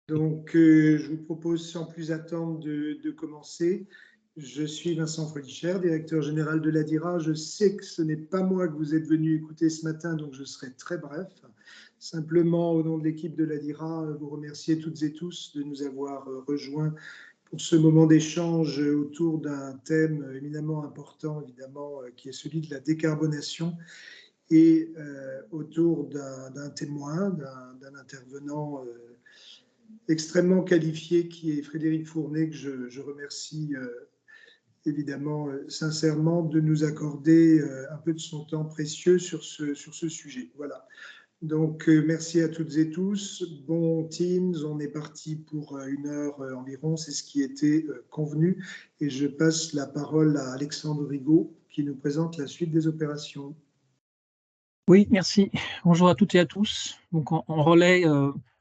Donc, je vous propose sans plus attendre de commencer. Je suis Vincent Frolichère, directeur général de l'ADIRA. Je sais que ce n'est pas moi que vous êtes venu écouter ce matin, donc je serai très bref. Simplement, au nom de l'équipe de l'ADIRA, vous remercier toutes et tous de nous avoir rejoints pour ce moment d'échange autour d'un thème éminemment important, évidemment, qui est celui de la décarbonation et autour d'un témoin, d'un intervenant extrêmement qualifié qui est Frédéric Fournet, que je remercie évidemment sincèrement de nous accorder un peu de son temps précieux sur ce sujet. Voilà. Donc, merci à toutes et tous. Bon Teams, on est parti pour 1 heure environ, c'est ce qui était convenu. Et je passe la parole à Alexandre Rigaud qui nous présente la suite des opérations. Oui, merci. Bonjour à toutes et à tous. Donc, en relais,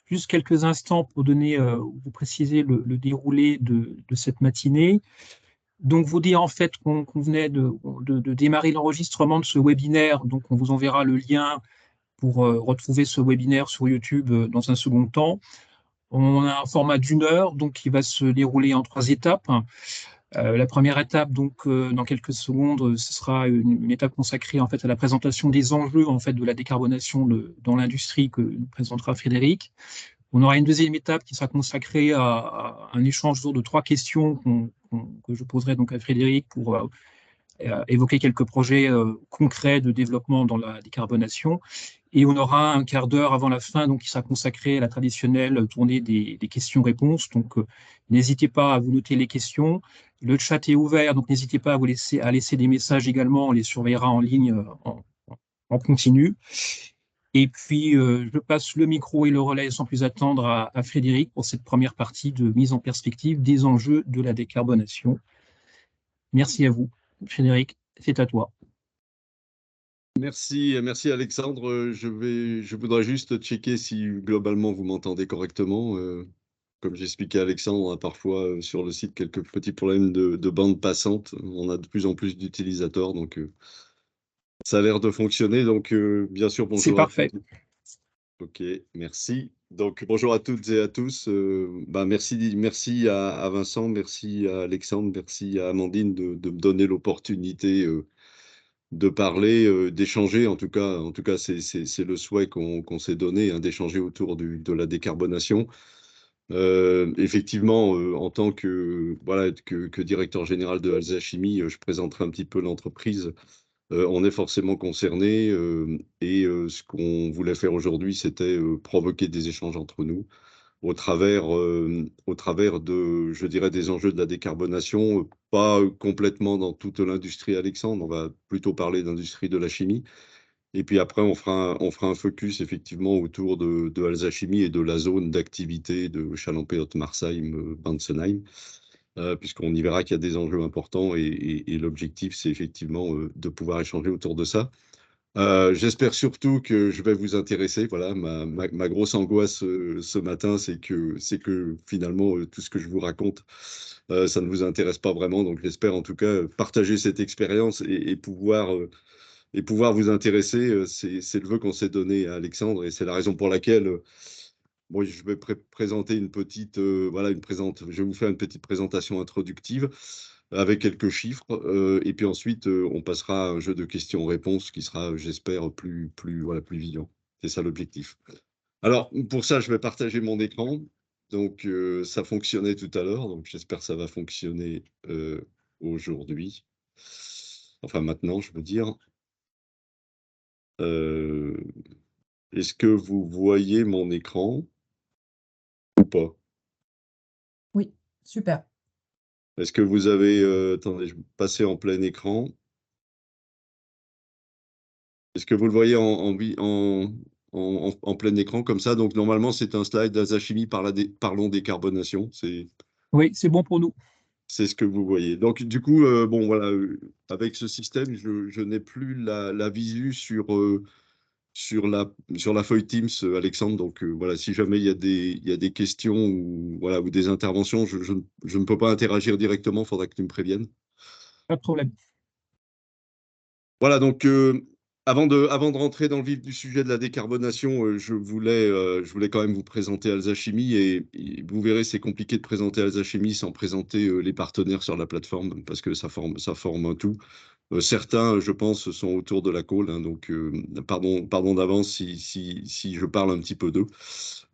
juste quelques instants pour donner, vous préciser le déroulé de cette matinée. Donc, vous dire en fait qu'on venait de démarrer l'enregistrement de ce webinaire. Donc, on vous enverra le lien pour retrouver ce webinaire sur YouTube dans un second temps. On a un format d'1 heure, donc qui va se dérouler en 3 étapes. La première étape, donc, dans quelques secondes, ce sera une étape consacrée en fait à la présentation des enjeux en fait de la décarbonation dans l'industrie que nous présentera Frédéric. On aura une deuxième étape qui sera consacrée à un échange autour de 3 questions que je poserai donc à Frédéric pour évoquer quelques projets concrets de développement dans la décarbonation. Et on aura un quart d'heure avant la fin, donc, qui sera consacré à la traditionnelle tournée des questions-réponses. Donc, n'hésitez pas à vous noter les questions. Le chat est ouvert, donc n'hésitez pas à laisser des messages également. On les surveillera en ligne en continu. Et puis, je passe le micro et le relais sans plus attendre à Frédéric pour cette première partie de mise en perspective des enjeux de la décarbonation. Merci à vous. Frédéric, c'est à toi. Merci Alexandre. Je voudrais juste checker si globalement vous m'entendez correctement. Comme j'expliquais à Alexandre, on a parfois sur le site quelques petits problèmes de bande passante. On a de plus en plus d'utilisateurs, donc ça a l'air de fonctionner. Donc bien sûr, C'est bonjour à parfait. toutes. Ok, merci. Donc bonjour à toutes et à tous. Merci à Vincent, merci à Alexandre, merci à Amandine de me donner l'opportunité de parler, d'échanger. En tout cas, c'est le souhait qu'on s'est donné, hein, d'échanger autour de la décarbonation. Effectivement, en tant que, voilà, que directeur général de Alsa Chimie, je présenterai un petit peu l'entreprise. On est forcément concerné et ce qu'on voulait faire aujourd'hui, c'était provoquer des échanges entre nous au travers de, je dirais, des enjeux de la décarbonation, pas complètement dans toute l'industrie, Alexandre, on va plutôt parler d'industrie de la chimie. Et puis après, on fera un focus effectivement autour de Alsa Chimie et de la zone d'activité de Chalampé-Haute-Marsheim, Bensenheim, puisqu'on y verra qu'il y a des enjeux importants et l'objectif, c'est effectivement de pouvoir échanger autour de ça. J'espère surtout que je vais vous intéresser. Voilà, ma grosse angoisse ce matin, c'est que finalement, tout ce que je vous raconte, ça ne vous intéresse pas vraiment. Donc, j'espère en tout cas partager cette expérience et pouvoir vous intéresser. C'est le vœu qu'on s'est donné à Alexandre et c'est la raison pour laquelle moi, je vais présenter une petite, je vais vous faire une petite présentation introductive avec quelques chiffres, et puis ensuite, on passera à un jeu de questions-réponses qui sera, j'espère, voilà, plus vivant. C'est ça l'objectif. Alors, pour ça, je vais partager mon écran. Donc, ça fonctionnait tout à l'heure, donc j'espère que ça va fonctionner aujourd'hui. Enfin, maintenant, je veux dire. Euh, Est-ce que vous voyez mon écran ou pas? Oui, super. Est-ce que vous avez... attendez, je vais passer en plein écran. Est-ce que vous le voyez en plein écran comme ça? Donc normalement, c'est un slide d'Azachimi parlons décarbonation. Oui, c'est bon pour nous. C'est ce que vous voyez. Donc du coup, bon voilà, avec ce système, je n'ai plus la visu sur la feuille Teams, Alexandre. Donc voilà, si jamais il y a des questions ou, voilà, ou des interventions, je ne peux pas interagir directement, il faudra que tu me préviennes. Pas de problème. Voilà, donc Avant de rentrer dans le vif du sujet de la décarbonation, je voulais quand même vous présenter Alsa Chimie et vous verrez, c'est compliqué de présenter Alsa Chimie sans présenter les partenaires sur la plateforme parce que ça forme un tout. Certains, je pense, sont autour de la call, hein, donc pardon d'avance si je parle un petit peu d'eux.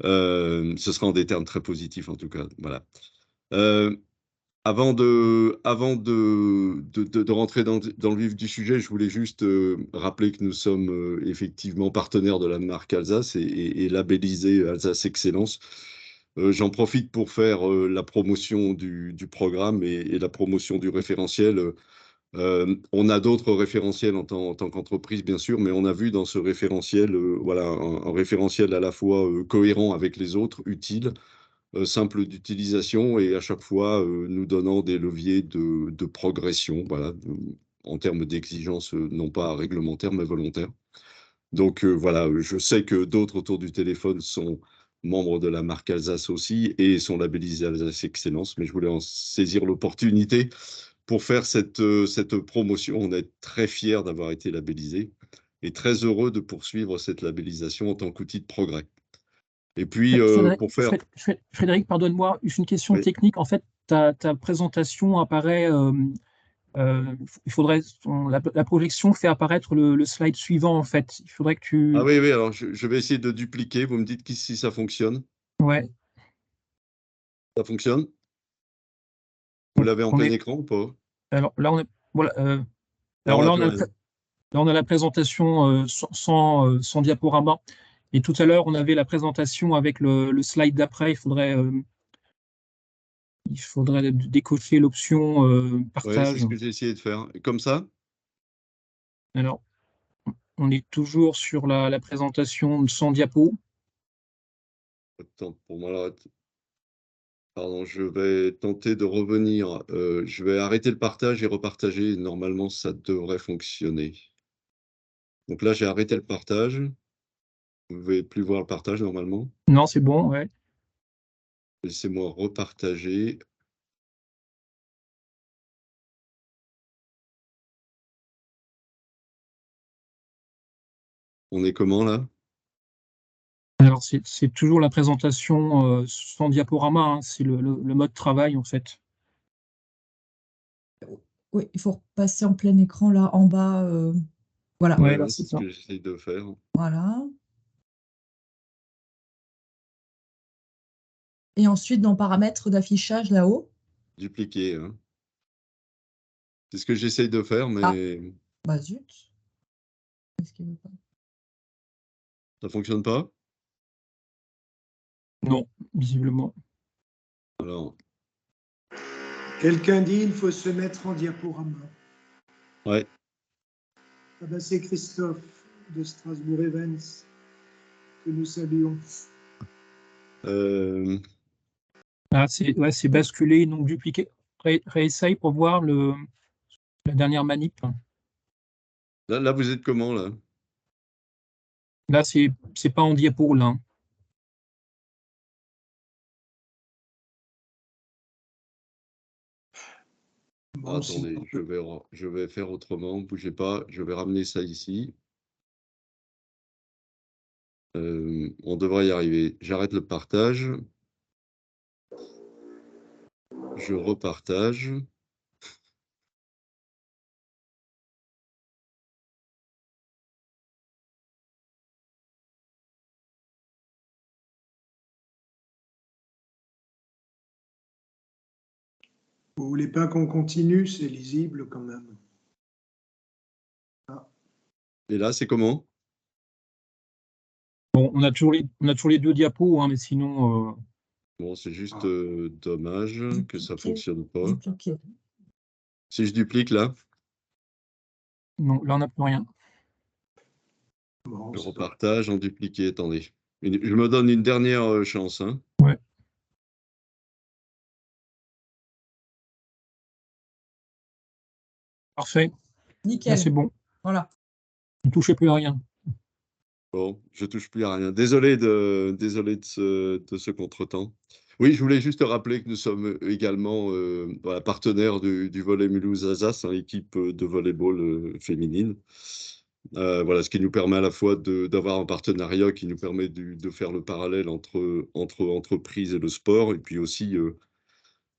Ce sera en des termes très positifs en tout cas. Voilà. Euh, Avant de rentrer dans le vif du sujet, je voulais juste rappeler que nous sommes effectivement partenaires de la marque Alsace et labellisés Alsace Excellence. J'en profite pour faire la promotion du programme et la promotion du référentiel. On a d'autres référentiels en tant qu'entreprise, bien sûr, mais on a vu dans ce référentiel voilà, un référentiel à la fois cohérent avec les autres, utile, simple d'utilisation et à chaque fois nous donnant des leviers de progression, voilà, en termes d'exigence, non pas réglementaire, mais volontaire. Donc voilà, je sais que d'autres autour du téléphone sont membres de la marque Alsace aussi et sont labellisés Alsace Excellence, mais je voulais en saisir l'opportunité pour faire cette promotion. On est très fiers d'avoir été labellisés et très heureux de poursuivre cette labellisation en tant qu'outil de progrès. Et puis, pour faire... Frédéric, pardonne-moi, juste une question Oui. technique. En fait, ta présentation apparaît, il faudrait, la projection fait apparaître le slide suivant, en fait. Il faudrait que Ah tu... oui, oui, alors je vais essayer de dupliquer. Vous me dites si ça fonctionne. Ouais, Ça fonctionne? Vous l'avez en on plein est, écran ou pas? alors là, on est, voilà, Là, on alors n'a là, plus rien. là, on a la présentation sans diaporama. Et tout à l'heure, on avait la présentation avec le slide d'après. Il faudrait décocher l'option Ouais, c'est partage. ce que j'ai essayé de faire. Comme ça? Alors, on est toujours sur la présentation sans diapo. Attends, pour moi, là, pardon, je vais tenter de revenir. Je vais arrêter le partage et repartager. Normalement, ça devrait fonctionner. Donc là, j'ai arrêté le partage. Vous ne pouvez plus voir le partage normalement. Non, c'est bon, ouais. Laissez-moi repartager. On est comment là? Alors, c'est toujours la présentation sans diaporama, hein. C'est le mode travail, en fait. Oui, il faut repasser en plein écran là en bas. Voilà. Ouais, Ouais, là, ouais, c'est c'est ce ça. que j'essaie de faire. Voilà. Et ensuite, dans paramètres d'affichage là-haut. Dupliquer, hein. C'est ce que j'essaye de faire, Ah, mais bah zut. Qu'est-ce qu'il veut pas? ça fonctionne pas. Non, visiblement. Alors, Quelqu'un dit il faut se mettre en diaporama. ouais. Ah ben, c'est Christophe de Strasbourg-Evans que nous saluons. Ah, c'est basculé, donc dupliqué. Réessaye pour voir la dernière manip. Là, vous êtes comment là? Là, c'est pas en diapo, là, hein. Ah, Bon, si. attendez, je vais faire autrement. Bougez pas. Je vais ramener ça ici. On devrait y arriver. J'arrête le partage. Je repartage. Vous voulez pas qu'on continue? C'est lisible quand même. Ah. Et là, c'est comment? Bon, on a toujours les deux diapos, hein, mais sinon, Bon, c'est juste dommage que ça Dupliquer. fonctionne pas. Dupliquer. Si je duplique là, non, là, on n'a plus rien. Bon, je c'est pas... repartage en dupliqué. Attendez. Je me donne une dernière chance, hein. Ouais. Parfait. Là, Nickel. c'est bon. Voilà. Ne touchez plus à rien. Bon, je touche plus à rien. Désolé de ce contretemps. Oui, je voulais juste rappeler que nous sommes également voilà, partenaires du volley Mulhouse-Alsace, hein, équipe de volleyball féminine. Voilà, ce qui nous permet à la fois d'avoir un partenariat qui nous permet de faire le parallèle entre entreprise et le sport, et puis aussi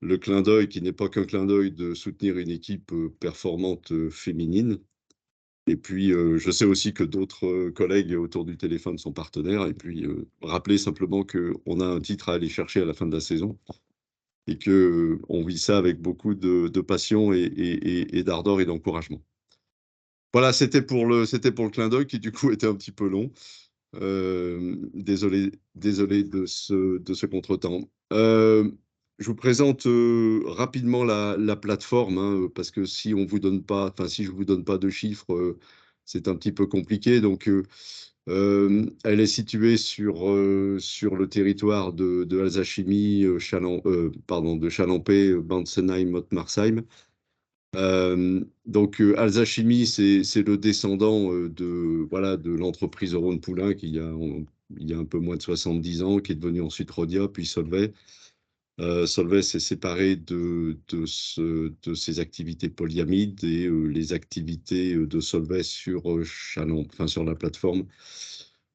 le clin d'œil qui n'est pas qu'un clin d'œil de soutenir une équipe performante féminine. Et puis, je sais aussi que d'autres collègues autour du téléphone sont partenaires. Et puis, rappeler simplement qu'on a un titre à aller chercher à la fin de la saison et qu'on vit ça avec beaucoup de passion et d'ardeur et d'encouragement. Voilà, c'était pour le clin d'œil qui, du coup, était un petit peu long. Désolé de ce contretemps. Je vous présente rapidement la plateforme, hein, parce que si on vous donne pas, enfin si je vous donne pas de chiffres, c'est un petit peu compliqué. Donc, elle est située sur le territoire de Alsace-Chimie, de Chalampé, Banzenheim, Mottmarsheim. Donc, Alsace Chimie, c'est le descendant de l'entreprise Rhône-Poulain il y a un peu moins de 70 ans, qui est devenu ensuite Rhodia, puis Solvay. Solvay s'est séparé de ses activités polyamides et les activités de Solvay sur sur la plateforme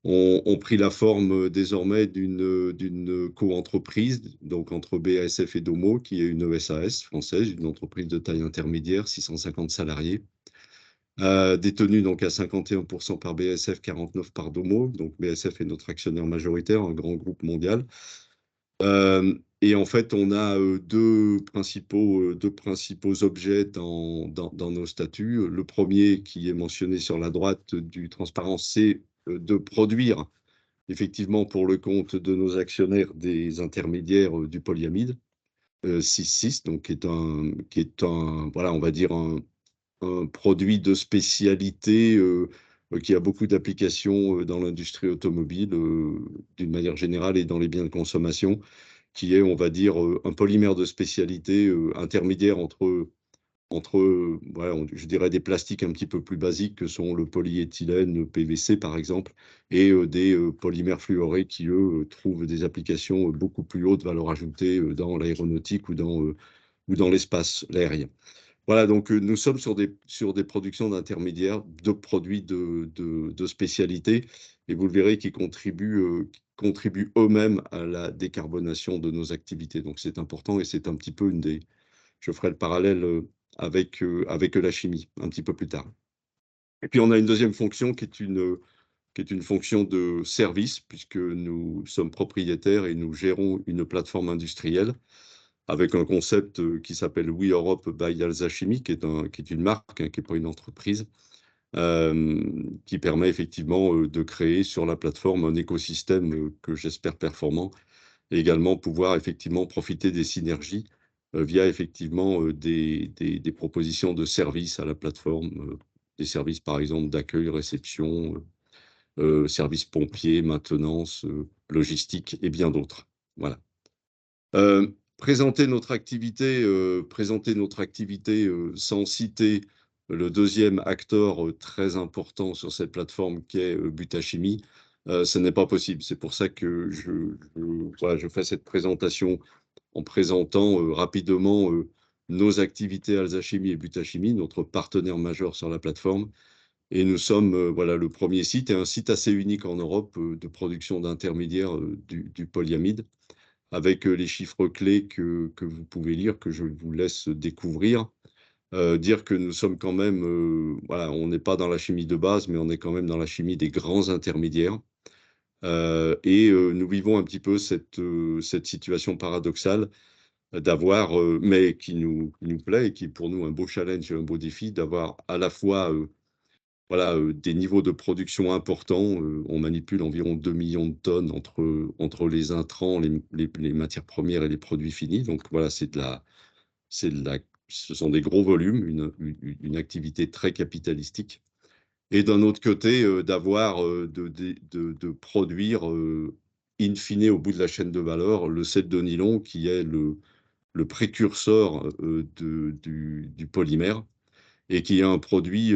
ont pris la forme désormais d'une co-entreprise, donc entre BASF et Domo, qui est une SAS française, une entreprise de taille intermédiaire, 650 salariés, détenue donc à 51% par BASF, 49% par Domo. Donc BASF est notre actionnaire majoritaire, un grand groupe mondial. Et en fait, on a deux principaux objets dans nos statuts. Le premier, qui est mentionné sur la droite du transparence, c'est de produire effectivement pour le compte de nos actionnaires des intermédiaires du polyamide 6,6, donc voilà, on va dire un produit de spécialité qui a beaucoup d'applications dans l'industrie automobile d'une manière générale et dans les biens de consommation, qui est, on va dire, un polymère de spécialité intermédiaire entre voilà, je dirais des plastiques un petit peu plus basiques que sont le polyéthylène, le PVC par exemple, et des polymères fluorés qui, eux, trouvent des applications beaucoup plus hautes valeur ajoutée dans l'aéronautique ou dans l'espace aérien. Voilà, donc nous sommes sur des productions d'intermédiaires, de produits de spécialité, et vous le verrez qui contribuent eux-mêmes à la décarbonation de nos activités. Donc c'est important et c'est un petit peu je ferai le parallèle avec la chimie un petit peu plus tard. Et puis on a une deuxième fonction qui est une fonction de service, puisque nous sommes propriétaires et nous gérons une plateforme industrielle avec un concept qui s'appelle We Europe by Alsace Chimie, qui est une marque, hein, qui n'est pas une entreprise, qui permet effectivement de créer sur la plateforme un écosystème que j'espère performant, et également pouvoir effectivement profiter des synergies via effectivement des propositions de services à la plateforme, des services par exemple d'accueil, réception, services pompiers, maintenance, logistique et bien d'autres. Voilà. Présenter notre activité sans citer le deuxième acteur très important sur cette plateforme qui est Butachimie, ce n'est pas possible. C'est pour ça que voilà, je fais cette présentation en présentant rapidement nos activités Alsace Chimie et Butachimie, notre partenaire majeur sur la plateforme. Et nous sommes voilà, le premier site, et un site assez unique en Europe de production d'intermédiaires du polyamide, avec les chiffres clés que vous pouvez lire, que je vous laisse découvrir. Dire que nous sommes quand même, voilà, on n'est pas dans la chimie de base, mais on est quand même dans la chimie des grands intermédiaires. Et nous vivons un petit peu cette situation paradoxale d'avoir, mais qui nous plaît et qui est pour nous un beau challenge et un beau défi, d'avoir à la fois voilà, des niveaux de production importants. On manipule environ 2 millions de tonnes entre les intrants, les matières premières et les produits finis. Donc voilà, ce sont des gros volumes, une activité très capitalistique. Et d'un autre côté, de produire, in fine, au bout de la chaîne de valeur, le sel de nylon, qui est le précurseur du polymère, et qui est un produit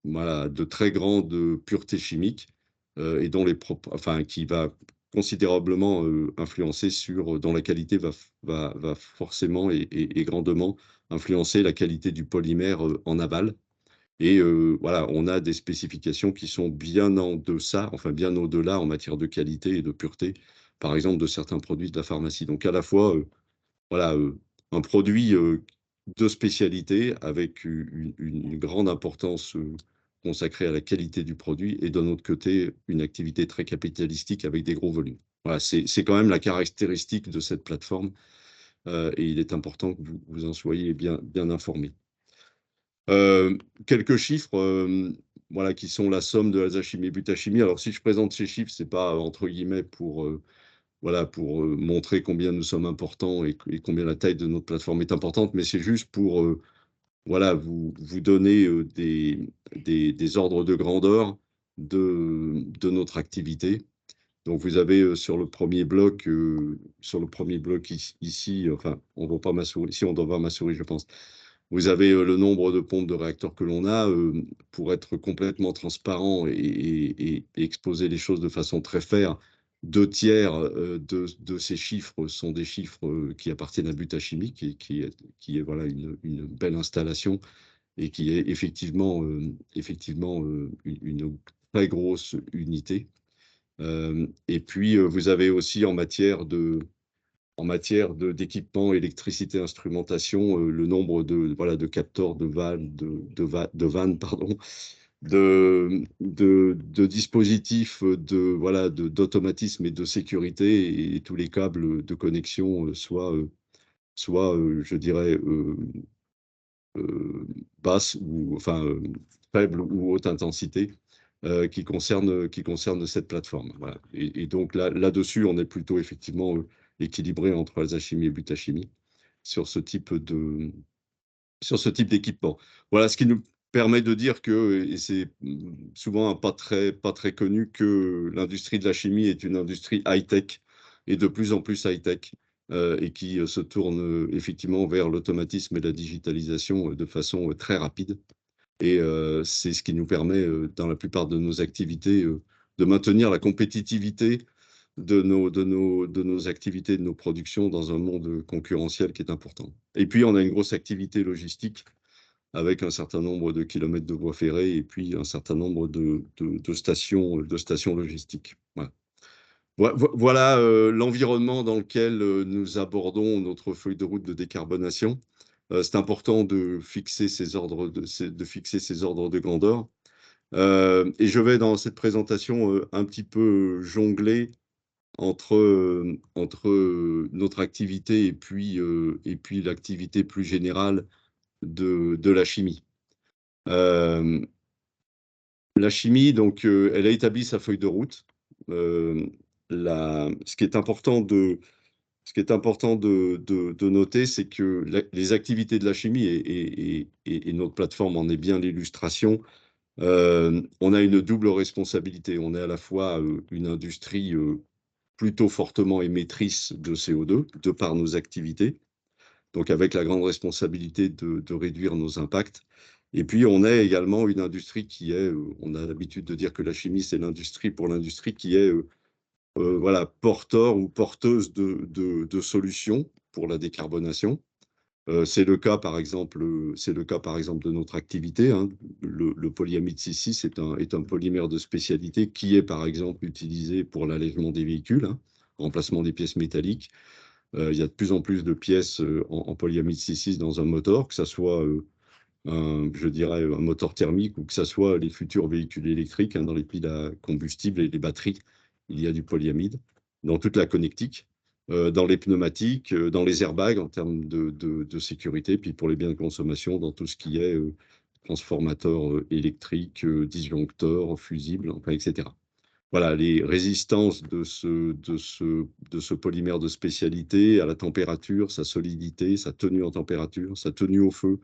voilà, de très grande pureté chimique, et qui va considérablement influencer dont la qualité va forcément et grandement influencer la qualité du polymère en aval. Et voilà, on a des spécifications qui sont bien en deçà, enfin bien au-delà en matière de qualité et de pureté, par exemple de certains produits de la pharmacie. Donc à la fois, voilà, un produit de spécialité avec une grande importance consacrée à la qualité du produit et d'un autre côté, une activité très capitalistique avec des gros volumes. Voilà, c'est quand même la caractéristique de cette plateforme et il est important que vous en soyez bien informés. Quelques chiffres voilà, qui sont la somme de l'azachimie et butachimie. Alors, si je présente ces chiffres, ce n'est pas entre guillemets pour, voilà, pour montrer combien nous sommes importants et combien la taille de notre plateforme est importante, mais c'est juste pour voilà, vous donner des ordres de grandeur de notre activité. Donc, vous avez sur le premier bloc ici, enfin, on ne voit pas ma souris, ici on doit voir ma souris, je pense. Vous avez le nombre de pompes de réacteurs que l'on a. Pour être complètement transparent et exposer les choses de façon très fair, 2 tiers de ces chiffres sont des chiffres qui appartiennent à Butachimie, qui est voilà, une belle installation et qui est effectivement, une très grosse unité. Et puis, vous avez aussi d'équipement, électricité, instrumentation, le nombre voilà, de capteurs, de vannes, pardon, de dispositifs voilà, d'automatisme et de sécurité et tous les câbles de connexion, soit je dirais, basse ou enfin faible ou haute intensité qui concerne cette plateforme. Voilà. Et donc là-dessus, on est plutôt effectivement équilibré entre alzachimie et butachimie sur ce type d'équipement. Voilà, ce qui nous permet de dire que, et c'est souvent pas très connu, que l'industrie de la chimie est une industrie high-tech et de plus en plus high-tech et qui se tourne effectivement vers l'automatisme et la digitalisation de façon très rapide. Et c'est ce qui nous permet, dans la plupart de nos activités, de maintenir la compétitivité de nos activités, de nos productions dans un monde concurrentiel qui est important. Et puis, on a une grosse activité logistique avec un certain nombre de kilomètres de voies ferrées et puis un certain nombre de stations logistiques. Voilà. Voilà l'environnement dans lequel nous abordons notre feuille de route de décarbonation. C'est important de fixer ces ordres de grandeur. Et je vais dans cette présentation un petit peu jongler entre notre activité et puis l'activité plus générale de la chimie. La chimie, donc, elle a établi sa feuille de route. Ce qui est important de noter, c'est que les activités de la chimie, et notre plateforme en est bien l'illustration, on a une double responsabilité. On est à la fois une industrie plutôt fortement émettrice de CO2 de par nos activités, donc avec la grande responsabilité de réduire nos impacts. Et puis, on est également une industrie qui est, on a l'habitude de dire que la chimie, c'est l'industrie pour l'industrie, qui est voilà, porteur ou porteuse de solutions pour la décarbonation. C'est le cas, par exemple, de notre activité, hein. Le polyamide 6,6 est un polymère de spécialité qui est, par exemple, utilisé pour l'allègement des véhicules, hein, remplacement des pièces métalliques. Il y a de plus en plus de pièces en polyamide 6,6 dans un moteur, que ce soit je dirais, un moteur thermique ou que ce soit les futurs véhicules électriques, hein, dans les piles à combustible et les batteries. Il y a du polyamide dans toute la connectique, dans les pneumatiques, dans les airbags en termes de sécurité, puis pour les biens de consommation, dans tout ce qui est transformateur électrique, disjoncteur, fusible, enfin, etc. Voilà, les résistances de ce polymère de spécialité à la température, sa solidité, sa tenue en température, sa tenue au feu,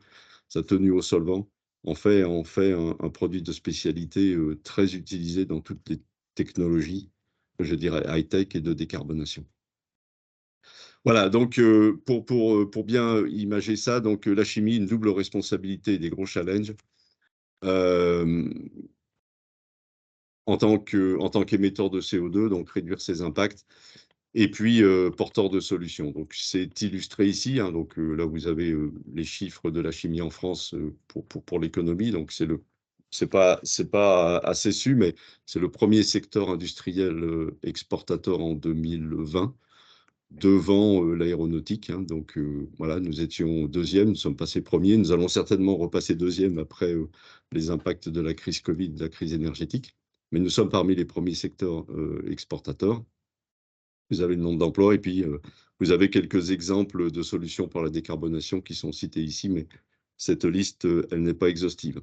sa tenue au solvant, en fait un produit de spécialité très utilisé dans toutes les technologies, je dirais high-tech et de décarbonation. Voilà, donc pour bien imager ça, donc la chimie, une double responsabilité et des gros challenges. En tant qu'émetteur de CO2, donc réduire ses impacts, et puis porteur de solutions. Donc, c'est illustré ici, hein. Donc, là, vous avez les chiffres de la chimie en France pour l'économie. Donc, c'est pas assez su, mais c'est le premier secteur industriel exportateur en 2020, devant l'aéronautique, hein. Donc, voilà, nous étions deuxième, nous sommes passés premiers. Nous allons certainement repasser deuxième après les impacts de la crise Covid, de la crise énergétique. Mais nous sommes parmi les premiers secteurs exportateurs. Vous avez le nombre d'emplois et puis vous avez quelques exemples de solutions pour la décarbonation qui sont cités ici, mais cette liste, elle n'est pas exhaustive.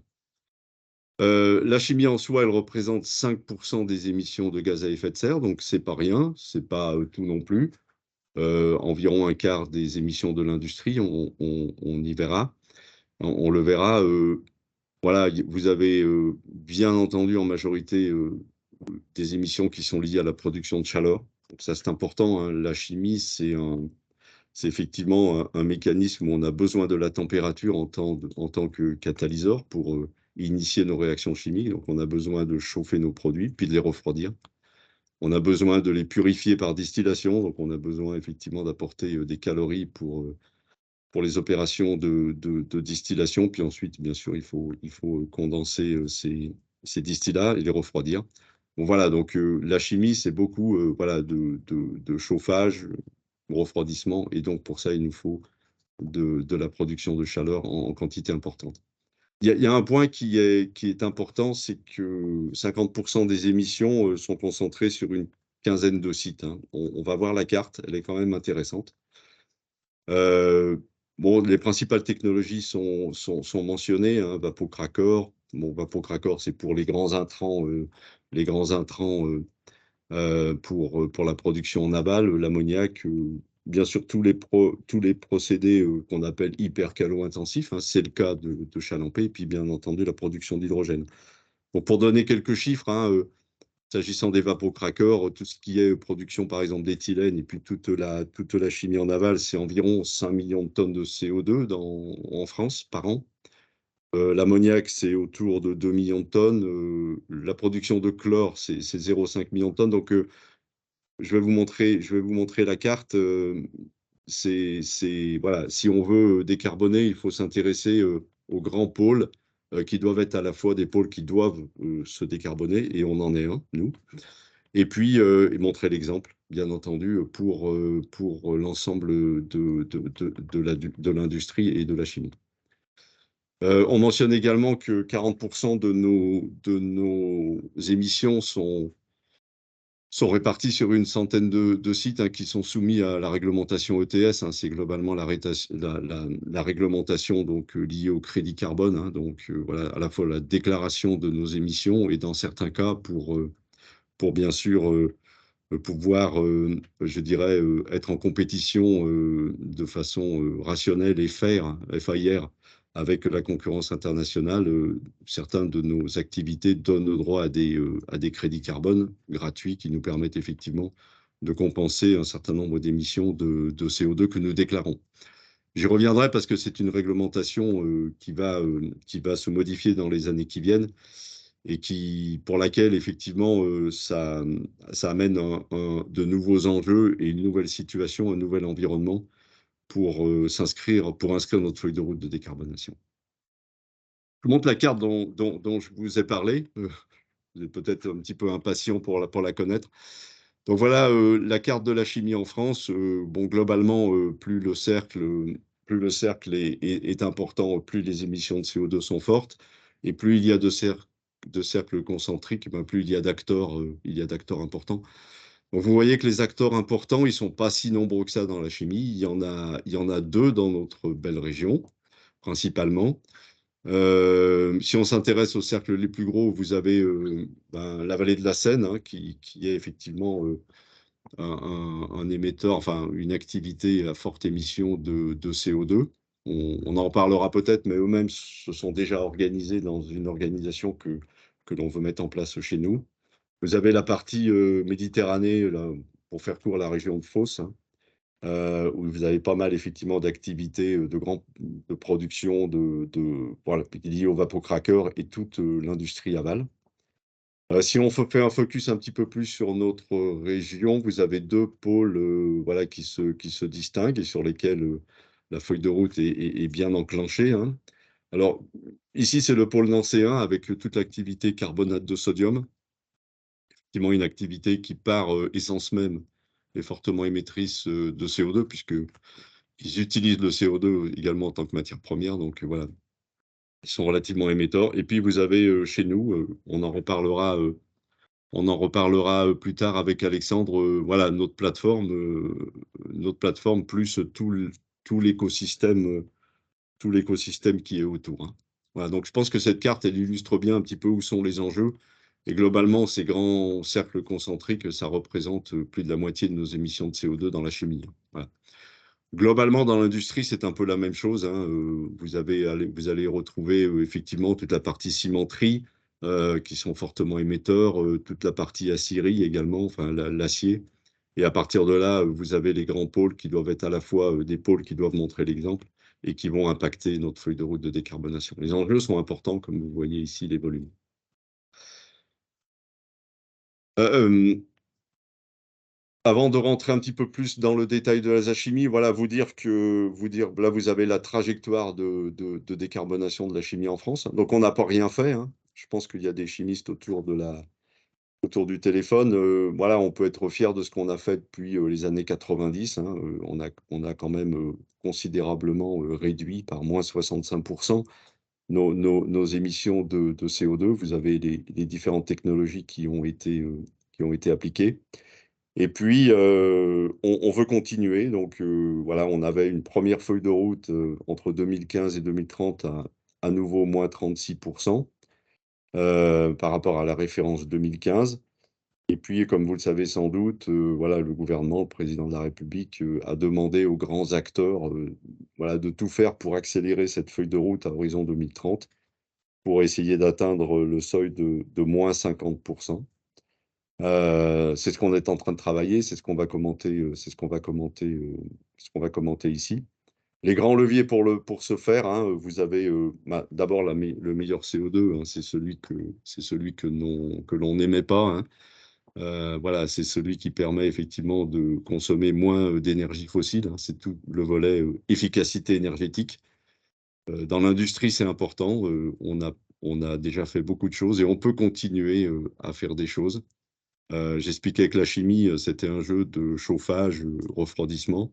La chimie en soi, elle représente 5% des émissions de gaz à effet de serre, donc c'est pas rien, c'est pas tout non plus. Environ un quart des émissions de l'industrie, on y verra, on le verra. Voilà, vous avez bien entendu en majorité des émissions qui sont liées à la production de chaleur. Donc ça, c'est important, hein. La chimie, c'est effectivement un mécanisme où on a besoin de la température en tant que catalyseur pour initier nos réactions chimiques. Donc, on a besoin de chauffer nos produits, puis de les refroidir. On a besoin de les purifier par distillation. Donc, on a besoin effectivement d'apporter des calories pour les opérations de distillation. Puis ensuite, bien sûr, il faut condenser ces distillats et les refroidir. Bon, voilà, donc la chimie, c'est beaucoup voilà, de chauffage, refroidissement, et donc pour ça, il nous faut de la production de chaleur en quantité importante. Il y a un point qui est important, c'est que 50% des émissions sont concentrées sur une quinzaine de sites, hein. On va voir la carte, elle est quand même intéressante. Bon, les principales technologies sont mentionnées, hein, Vapocracker. Bon, Vapocracker, c'est pour les grands intrants pour la production navale, l'ammoniac, bien sûr tous les procédés qu'on appelle hypercalo-intensifs, hein, c'est le cas de Chalampé, et puis bien entendu la production d'hydrogène. Bon, pour donner quelques chiffres, hein, s'agissant des vapocrackers, tout ce qui est production par exemple d'éthylène et puis toute la chimie en aval, c'est environ 5 millions de tonnes de CO2 en France par an. L'ammoniac, c'est autour de 2 millions de tonnes. La production de chlore, c'est 0,5 millions de tonnes. Donc, je vais vous montrer la carte. Voilà, si on veut décarboner, il faut s'intéresser aux grands pôles qui doivent être à la fois des pôles qui doivent se décarboner, et on en est un, nous. Et puis, et montrer l'exemple, bien entendu, pour l'ensemble de l'industrie et de la chimie. On mentionne également que 40% de nos émissions sont répartis sur une centaine de sites, hein, qui sont soumis à la réglementation ETS, hein. C'est globalement la réglementation donc, liée au crédit carbone, hein. Donc voilà, à la fois la déclaration de nos émissions et dans certains cas pour bien sûr pouvoir, je dirais, être en compétition de façon rationnelle et fair, avec la concurrence internationale. Certaines de nos activités donnent droit à des crédits carbone gratuits qui nous permettent effectivement de compenser un certain nombre d'émissions de CO2 que nous déclarons. J'y reviendrai parce que c'est une réglementation qui va se modifier dans les années qui viennent, et pour laquelle, effectivement, ça amène de nouveaux enjeux et une nouvelle situation, un nouvel environnement pour inscrire notre feuille de route de décarbonation. Je vous montre la carte dont je vous ai parlé. Vous êtes peut-être un petit peu impatient pour la connaître. Donc voilà la carte de la chimie en France. Bon, globalement, plus le cercle est important, plus les émissions de CO2 sont fortes, et plus il y a de cercles concentriques, ben, plus il y a d'acteurs importants. Donc vous voyez que les acteurs importants, ils sont pas si nombreux que ça dans la chimie. Il y en a deux dans notre belle région, principalement. Si on s'intéresse aux cercles les plus gros, vous avez la vallée de la Seine, hein, qui est effectivement un émetteur, enfin une activité à forte émission de CO2. On en parlera peut-être, mais eux-mêmes se sont déjà organisés dans une organisation que l'on veut mettre en place chez nous. Vous avez la partie Méditerranée, là, pour faire court, la région de Fos, hein, où vous avez pas mal effectivement d'activités de production voilà, liées au vapocracker et toute l'industrie aval. Si on fait un focus un petit peu plus sur notre région, vous avez deux pôles voilà, qui se distinguent et sur lesquels la feuille de route est bien enclenchée, hein. Alors, ici, c'est le pôle nancéen avec toute l'activité carbonate de sodium, effectivement une activité qui, par essence même, est fortement émettrice de CO2, puisqu'ils utilisent le CO2 également en tant que matière première. Donc, voilà, ils sont relativement émetteurs. Et puis, vous avez chez nous, on en reparlera plus tard avec Alexandre, voilà, notre plateforme plus tout l'écosystème qui est autour, hein. Voilà, donc je pense que cette carte, elle illustre bien un petit peu où sont les enjeux. Et globalement, ces grands cercles concentriques, ça représente plus de la moitié de nos émissions de CO2 dans la chimie, hein. Voilà. Globalement, dans l'industrie, c'est un peu la même chose, hein. Vous allez retrouver effectivement toute la partie cimenterie, qui sont fortement émetteurs, toute la partie aciérie également, enfin l'acier. Et à partir de là, vous avez les grands pôles qui doivent être à la fois des pôles qui doivent montrer l'exemple et qui vont impacter notre feuille de route de décarbonation. Les enjeux sont importants, comme vous voyez ici, les volumes. Euh, Avant de rentrer un petit peu plus dans le détail de la chimie, voilà, là, vous avez la trajectoire de décarbonation de la chimie en France. Donc, on n'a pas rien fait, hein. Je pense qu'il y a des chimistes autour du téléphone. Voilà, on peut être fier de ce qu'on a fait depuis les années 90, hein. On a quand même considérablement réduit par moins 65% nos émissions de CO2. Vous avez les différentes technologies qui ont été appliquées. Et puis, on veut continuer. Donc, voilà, on avait une première feuille de route entre 2015 et 2030 à nouveau moins 36% par rapport à la référence 2015. Et puis, comme vous le savez sans doute, voilà, le gouvernement, le président de la République, a demandé aux grands acteurs voilà, de tout faire pour accélérer cette feuille de route à horizon 2030 pour essayer d'atteindre le seuil de moins 50%. C'est ce qu'on est en train de travailler, c'est ce qu'on va commenter, ce qu'on va commenter ici. Les grands leviers pour ce faire, hein, vous avez d'abord le meilleur CO2, hein, c'est celui que l'on n'émet pas, hein. Voilà, c'est celui qui permet effectivement de consommer moins d'énergie fossile, hein. C'est tout le volet efficacité énergétique. Dans l'industrie, c'est important. On a déjà fait beaucoup de choses et on peut continuer à faire des choses. J'expliquais que la chimie, c'était un jeu de chauffage, refroidissement.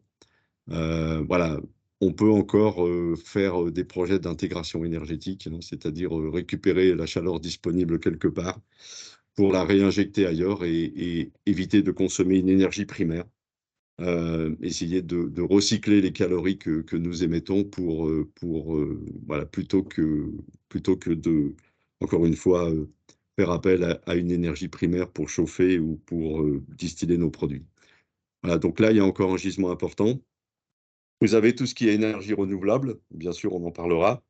Voilà, on peut encore faire des projets d'intégration énergétique, hein, c'est-à-dire récupérer la chaleur disponible quelque part pour la réinjecter ailleurs et éviter de consommer une énergie primaire. Essayer de recycler les calories que nous émettons voilà, plutôt que de, encore une fois, faire appel à une énergie primaire pour chauffer ou pour distiller nos produits. Voilà, donc là, il y a encore un gisement important. Vous avez tout ce qui est énergie renouvelable, bien sûr, on en parlera.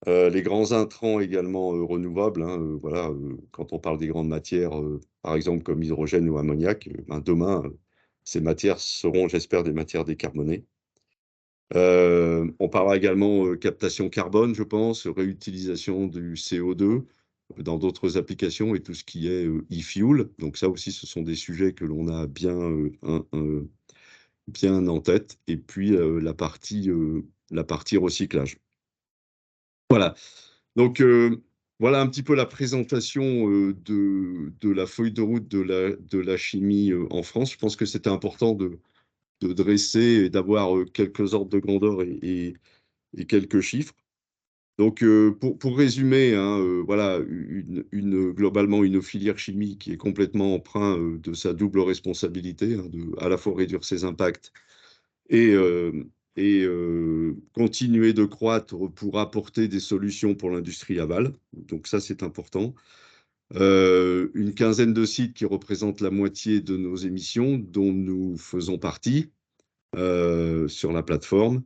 Les grands intrants également renouvelables, hein, voilà, quand on parle des grandes matières, par exemple comme hydrogène ou ammoniac, ben demain, ces matières seront, j'espère, des matières décarbonées. On parlera également captation carbone, je pense, réutilisation du CO2 dans d'autres applications et tout ce qui est e-fuel. Donc ça aussi, ce sont des sujets que l'on a bien en tête. Et puis la partie recyclage. Voilà. Donc voilà un petit peu la présentation de la feuille de route de la chimie en France. Je pense que c'était important de dresser et d'avoir quelques ordres de grandeur et quelques chiffres. Donc, pour résumer, hein, voilà, globalement, une filière chimie qui est complètement empreinte de sa double responsabilité, hein, de à la fois réduire ses impacts et, continuer de croître pour apporter des solutions pour l'industrie aval. Donc ça, c'est important. Une quinzaine de sites qui représentent la moitié de nos émissions, dont nous faisons partie sur la plateforme.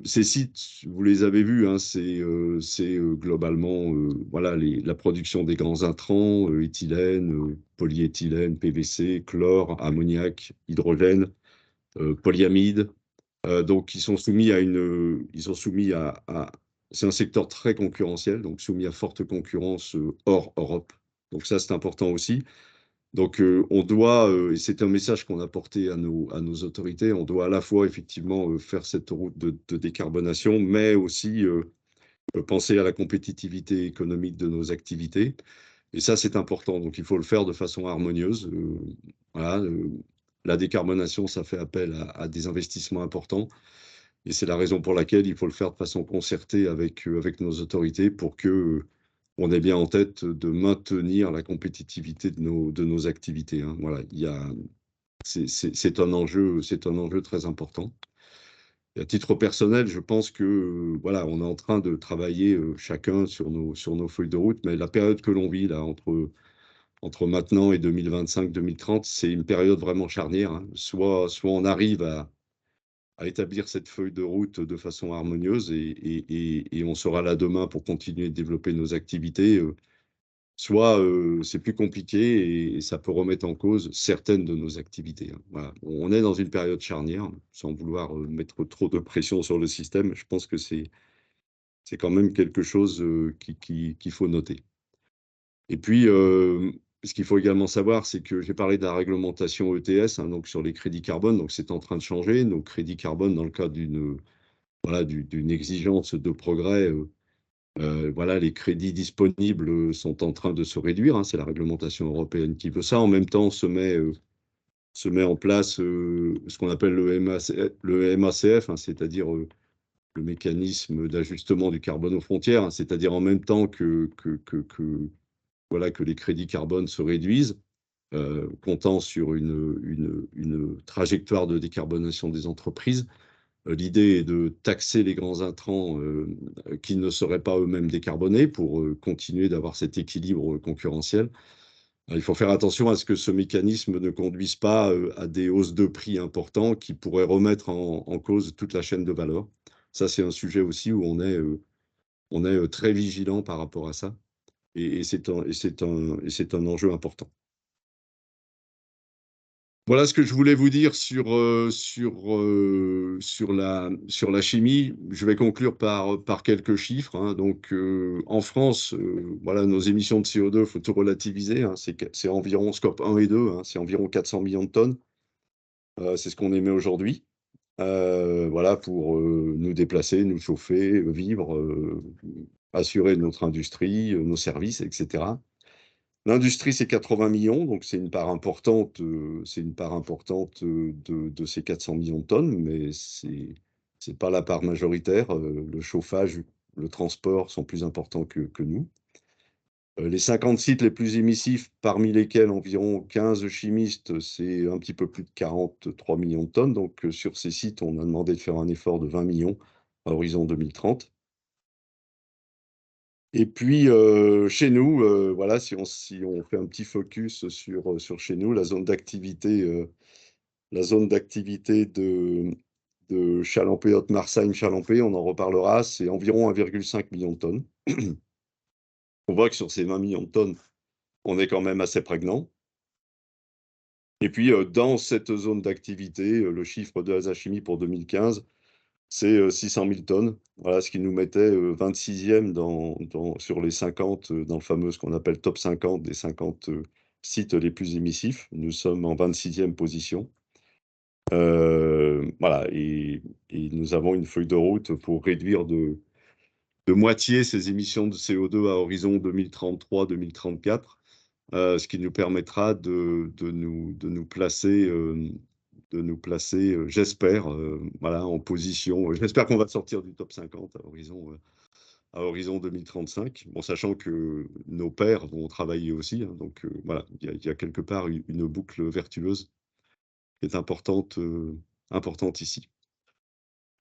Ces sites, vous les avez vus, hein, c'est globalement voilà, la production des grands intrants, éthylène, polyéthylène, PVC, chlore, ammoniac, hydrogène, polyamide. Donc, ils sont soumis c'est un secteur très concurrentiel, donc soumis à forte concurrence hors Europe. Donc ça, c'est important aussi. Donc on doit, et c'est un message qu'on a porté à nos autorités, on doit à la fois effectivement faire cette route de décarbonation, mais aussi penser à la compétitivité économique de nos activités. Et ça, c'est important. Donc il faut le faire de façon harmonieuse. Voilà, la décarbonation, ça fait appel à des investissements importants. Et c'est la raison pour laquelle il faut le faire de façon concertée avec nos autorités pour que on ait bien en tête de maintenir la compétitivité de nos activités, hein. Voilà, c'est un enjeu très important. Et à titre personnel, je pense que voilà, on est en train de travailler chacun sur nos feuilles de route, mais la période que l'on vit là entre maintenant et 2025-2030, c'est une période vraiment charnière, hein. Soit on arrive à établir cette feuille de route de façon harmonieuse et on sera là demain pour continuer de développer nos activités, soit c'est plus compliqué et ça peut remettre en cause certaines de nos activités, hein. Voilà. On est dans une période charnière, sans vouloir mettre trop de pression sur le système. Je pense que c'est quand même quelque chose qu'il faut noter. Et puis, ce qu'il faut également savoir, c'est que j'ai parlé de la réglementation ETS, hein, donc sur les crédits carbone, donc c'est en train de changer. Nos crédits carbone, dans le cadre d'une exigence de progrès, voilà, les crédits disponibles sont en train de se réduire, hein, c'est la réglementation européenne qui veut ça. En même temps, se met en place ce qu'on appelle le MACF, hein, c'est-à-dire le mécanisme d'ajustement du carbone aux frontières, hein, c'est-à-dire en même temps voilà, que les crédits carbone se réduisent, comptant sur une trajectoire de décarbonation des entreprises. L'idée est de taxer les grands intrants qui ne seraient pas eux-mêmes décarbonés pour continuer d'avoir cet équilibre concurrentiel. Il faut faire attention à ce que ce mécanisme ne conduise pas à des hausses de prix importants qui pourraient remettre en cause toute la chaîne de valeur. Ça, c'est un sujet aussi où on est très vigilant par rapport à ça. Et c'est un enjeu important. Voilà ce que je voulais vous dire sur la chimie. Je vais conclure par quelques chiffres, hein. Donc, en France, voilà, nos émissions de CO2, il faut tout relativiser, hein. C'est environ scope 1 et 2, hein, c'est environ 400 millions de tonnes. C'est ce qu'on émet aujourd'hui. Voilà, pour nous déplacer, nous chauffer, vivre, assurer notre industrie, nos services, etc. L'industrie, c'est 80 millions, donc c'est une part importante, de ces 400 millions de tonnes, mais c'est pas la part majoritaire. Le chauffage, le transport sont plus importants que nous. Les 50 sites les plus émissifs, parmi lesquels environ 15 chimistes, c'est un petit peu plus de 43 millions de tonnes. Donc sur ces sites, on a demandé de faire un effort de 20 millions à horizon 2030. Et puis, chez nous, voilà, si on fait un petit focus sur chez nous, la zone d'activité de Chalampé, Haute-Marsaigne, Chalampé, on en reparlera, c'est environ 1,5 million de tonnes. On voit que sur ces 20 millions de tonnes, on est quand même assez prégnant. Et puis, dans cette zone d'activité, le chiffre de Alsa-Chimie pour 2015, c'est 600 000 tonnes. Voilà, ce qui nous mettait 26e sur les 50, dans le fameux, ce qu'on appelle top 50 des 50 sites les plus émissifs. Nous sommes en 26e position. Voilà, et nous avons une feuille de route pour réduire de moitié ces émissions de CO2 à horizon 2033-2034, ce qui nous permettra de nous placer j'espère, voilà, en position. J'espère qu'on va sortir du top 50 à horizon 2035, bon, sachant que nos pairs vont travailler aussi, hein, donc voilà, il y a quelque part une boucle vertueuse qui est importante ici.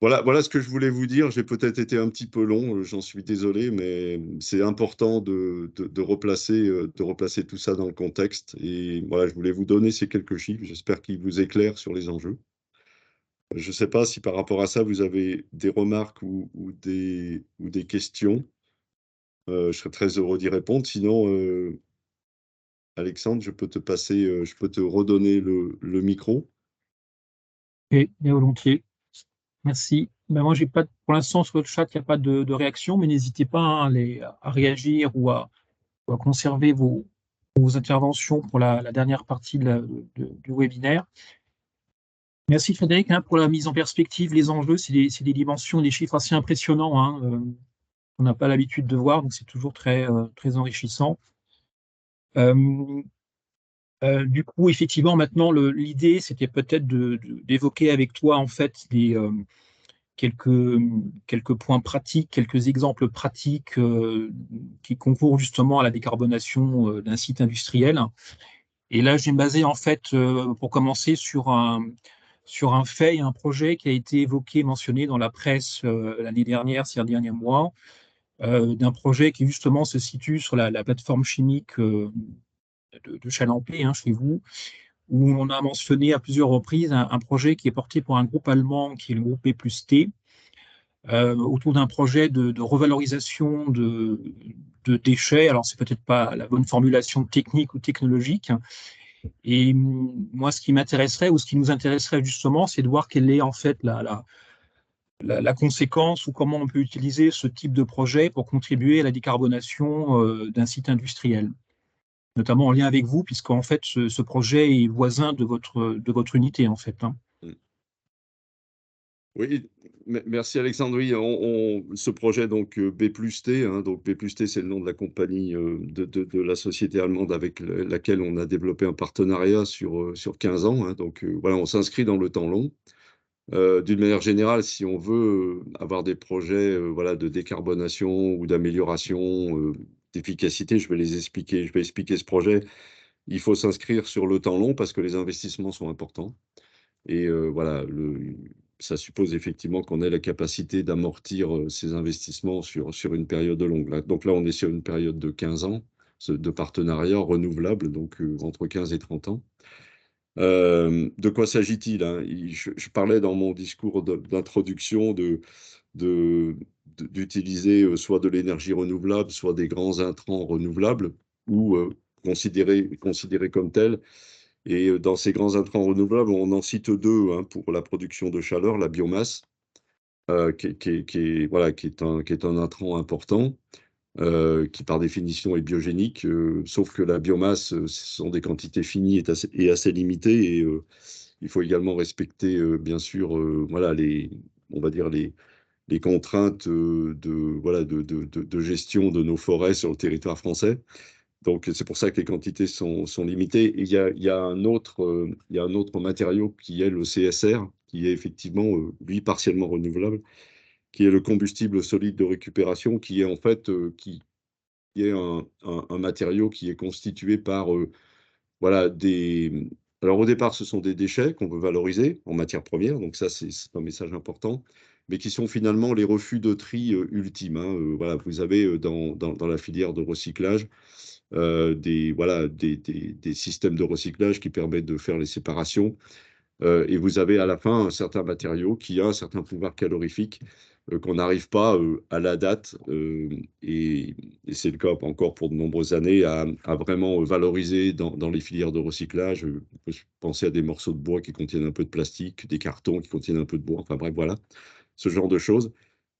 Voilà ce que je voulais vous dire. J'ai peut-être été un petit peu long, j'en suis désolé, mais c'est important de replacer tout ça dans le contexte. Et voilà, je voulais vous donner ces quelques chiffres. J'espère qu'ils vous éclairent sur les enjeux. Je ne sais pas si par rapport à ça, vous avez des remarques ou des questions. Je serais très heureux d'y répondre. Sinon, Alexandre, je peux te redonner le micro. Et bien volontiers. Merci. Ben moi, j'ai pas, pour l'instant, sur le chat, il n'y a pas de réaction, mais n'hésitez pas, hein, à réagir ou à conserver vos vos interventions pour la dernière partie du webinaire. Merci Frédéric pour la mise en perspective. Les enjeux, c'est des dimensions, des chiffres assez impressionnants. On n'a pas l'habitude de voir, donc c'est toujours très, très enrichissant. Du coup, effectivement, maintenant, l'idée, c'était peut-être d'évoquer avec toi, en fait, quelques points pratiques, quelques exemples pratiques qui concourent justement à la décarbonation d'un site industriel. Et là, j'ai basé, en fait, pour commencer, sur un fait et un projet qui a été évoqué, mentionné dans la presse l'année dernière, ces derniers mois, d'un projet qui justement se situe sur la plateforme chimique de Chalampé, chez vous, où on a mentionné à plusieurs reprises un projet qui est porté par un groupe allemand qui est le groupe E+T, autour d'un projet de revalorisation de déchets. Alors, c'est peut-être pas la bonne formulation technique ou technologique. Et moi, ce qui m'intéresserait ou ce qui nous intéresserait justement, c'est de voir quelle est en fait la conséquence ou comment on peut utiliser ce type de projet pour contribuer à la décarbonation d'un site industriel, notamment en lien avec vous, puisqu'en fait, ce projet est voisin de votre unité, en fait. Oui, merci Alexandre. Oui, ce projet donc B+T, donc B+T, c'est le nom de la compagnie de la société allemande avec laquelle on a développé un partenariat sur 15 ans. Donc voilà, on s'inscrit dans le temps long. D'une manière générale, si on veut avoir des projets voilà, de décarbonation ou d'amélioration, d'efficacité, je vais expliquer ce projet. Il faut s'inscrire sur le temps long parce que les investissements sont importants. Et voilà, ça suppose effectivement qu'on ait la capacité d'amortir ces investissements sur une période longue. Donc là, on est sur une période de 15 ans de partenariat renouvelable, donc entre 15 et 30 ans. De quoi s'agit-il, je parlais dans mon discours d'introduction d'utiliser soit de l'énergie renouvelable, soit des grands intrants renouvelables, ou considérés comme tels. Et dans ces grands intrants renouvelables, on en cite deux pour la production de chaleur, la biomasse, voilà, qui est un intrant important, qui par définition est biogénique, sauf que la biomasse, ce sont des quantités finies et assez limitées, et il faut également respecter, bien sûr, voilà, on va dire les contraintes voilà, de gestion de nos forêts sur le territoire français. Donc, c'est pour ça que les quantités sont limitées. Et il y a un autre matériau qui est le CSR, qui est effectivement, lui, partiellement renouvelable, qui est le combustible solide de récupération, qui est en fait qui est un matériau qui est constitué par voilà, Alors, au départ, ce sont des déchets qu'on veut valoriser en matière première, donc ça, c'est un message important, mais qui sont finalement les refus de tri ultimes. Voilà, vous avez dans la filière de recyclage voilà, des systèmes de recyclage qui permettent de faire les séparations. Et vous avez à la fin un certain matériau qui a un certain pouvoir calorifique qu'on n'arrive pas à la date, et c'est le cas encore pour de nombreuses années, à vraiment valoriser dans les filières de recyclage. On peut penser à des morceaux de bois qui contiennent un peu de plastique, des cartons qui contiennent un peu de bois, enfin bref, voilà, ce genre de choses.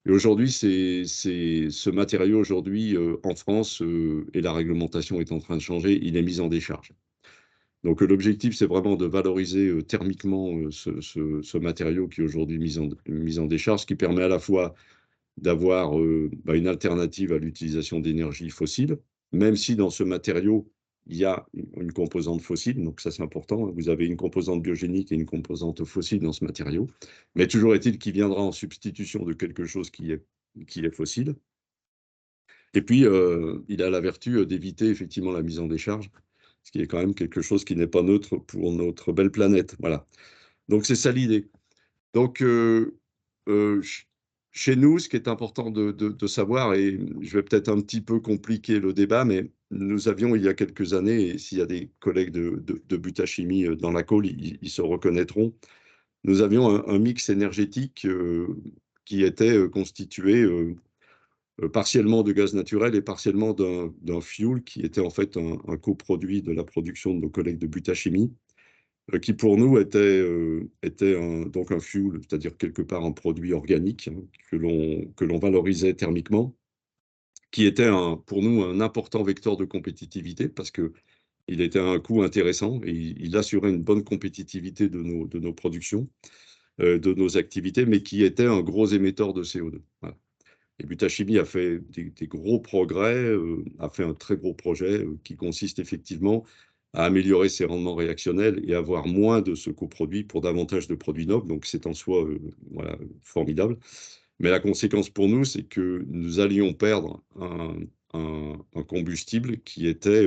Et aujourd'hui, ce matériau, aujourd'hui, en France, et la réglementation est en train de changer, il est mis en décharge. Donc l'objectif, c'est vraiment de valoriser thermiquement ce matériau qui est aujourd'hui mis en décharge, ce qui permet à la fois d'avoir une alternative à l'utilisation d'énergie fossile, même si dans ce matériau, il y a une composante fossile, donc ça c'est important. Vous avez une composante biogénique et une composante fossile dans ce matériau, mais toujours est-il qu'il viendra en substitution de quelque chose qui est fossile. Et puis, il a la vertu d'éviter effectivement la mise en décharge, ce qui est quand même quelque chose qui n'est pas neutre pour notre belle planète. Voilà. Donc, c'est ça l'idée. Donc, chez nous, ce qui est important de savoir, et je vais peut-être un petit peu compliquer le débat, mais nous avions il y a quelques années, et s'il y a des collègues de Butachimie dans la call, ils se reconnaîtront, nous avions un mix énergétique qui était constitué partiellement de gaz naturel et partiellement d'un fuel qui était en fait un coproduit de la production de nos collègues de Butachimie, qui pour nous était donc un fuel, c'est-à-dire quelque part un produit organique que l'on valorisait thermiquement, qui était pour nous un important vecteur de compétitivité parce que il était à un coût intéressant et il assurait une bonne compétitivité de nos productions, de nos activités, mais qui était un gros émetteur de CO2. Voilà. Et Butachimie a fait des gros progrès, a fait un très gros projet qui consiste effectivement à améliorer ses rendements réactionnels et avoir moins de ce coproduit pour davantage de produits nobles. Donc c'est en soi voilà, formidable. Mais la conséquence pour nous, c'est que nous allions perdre un combustible qui était,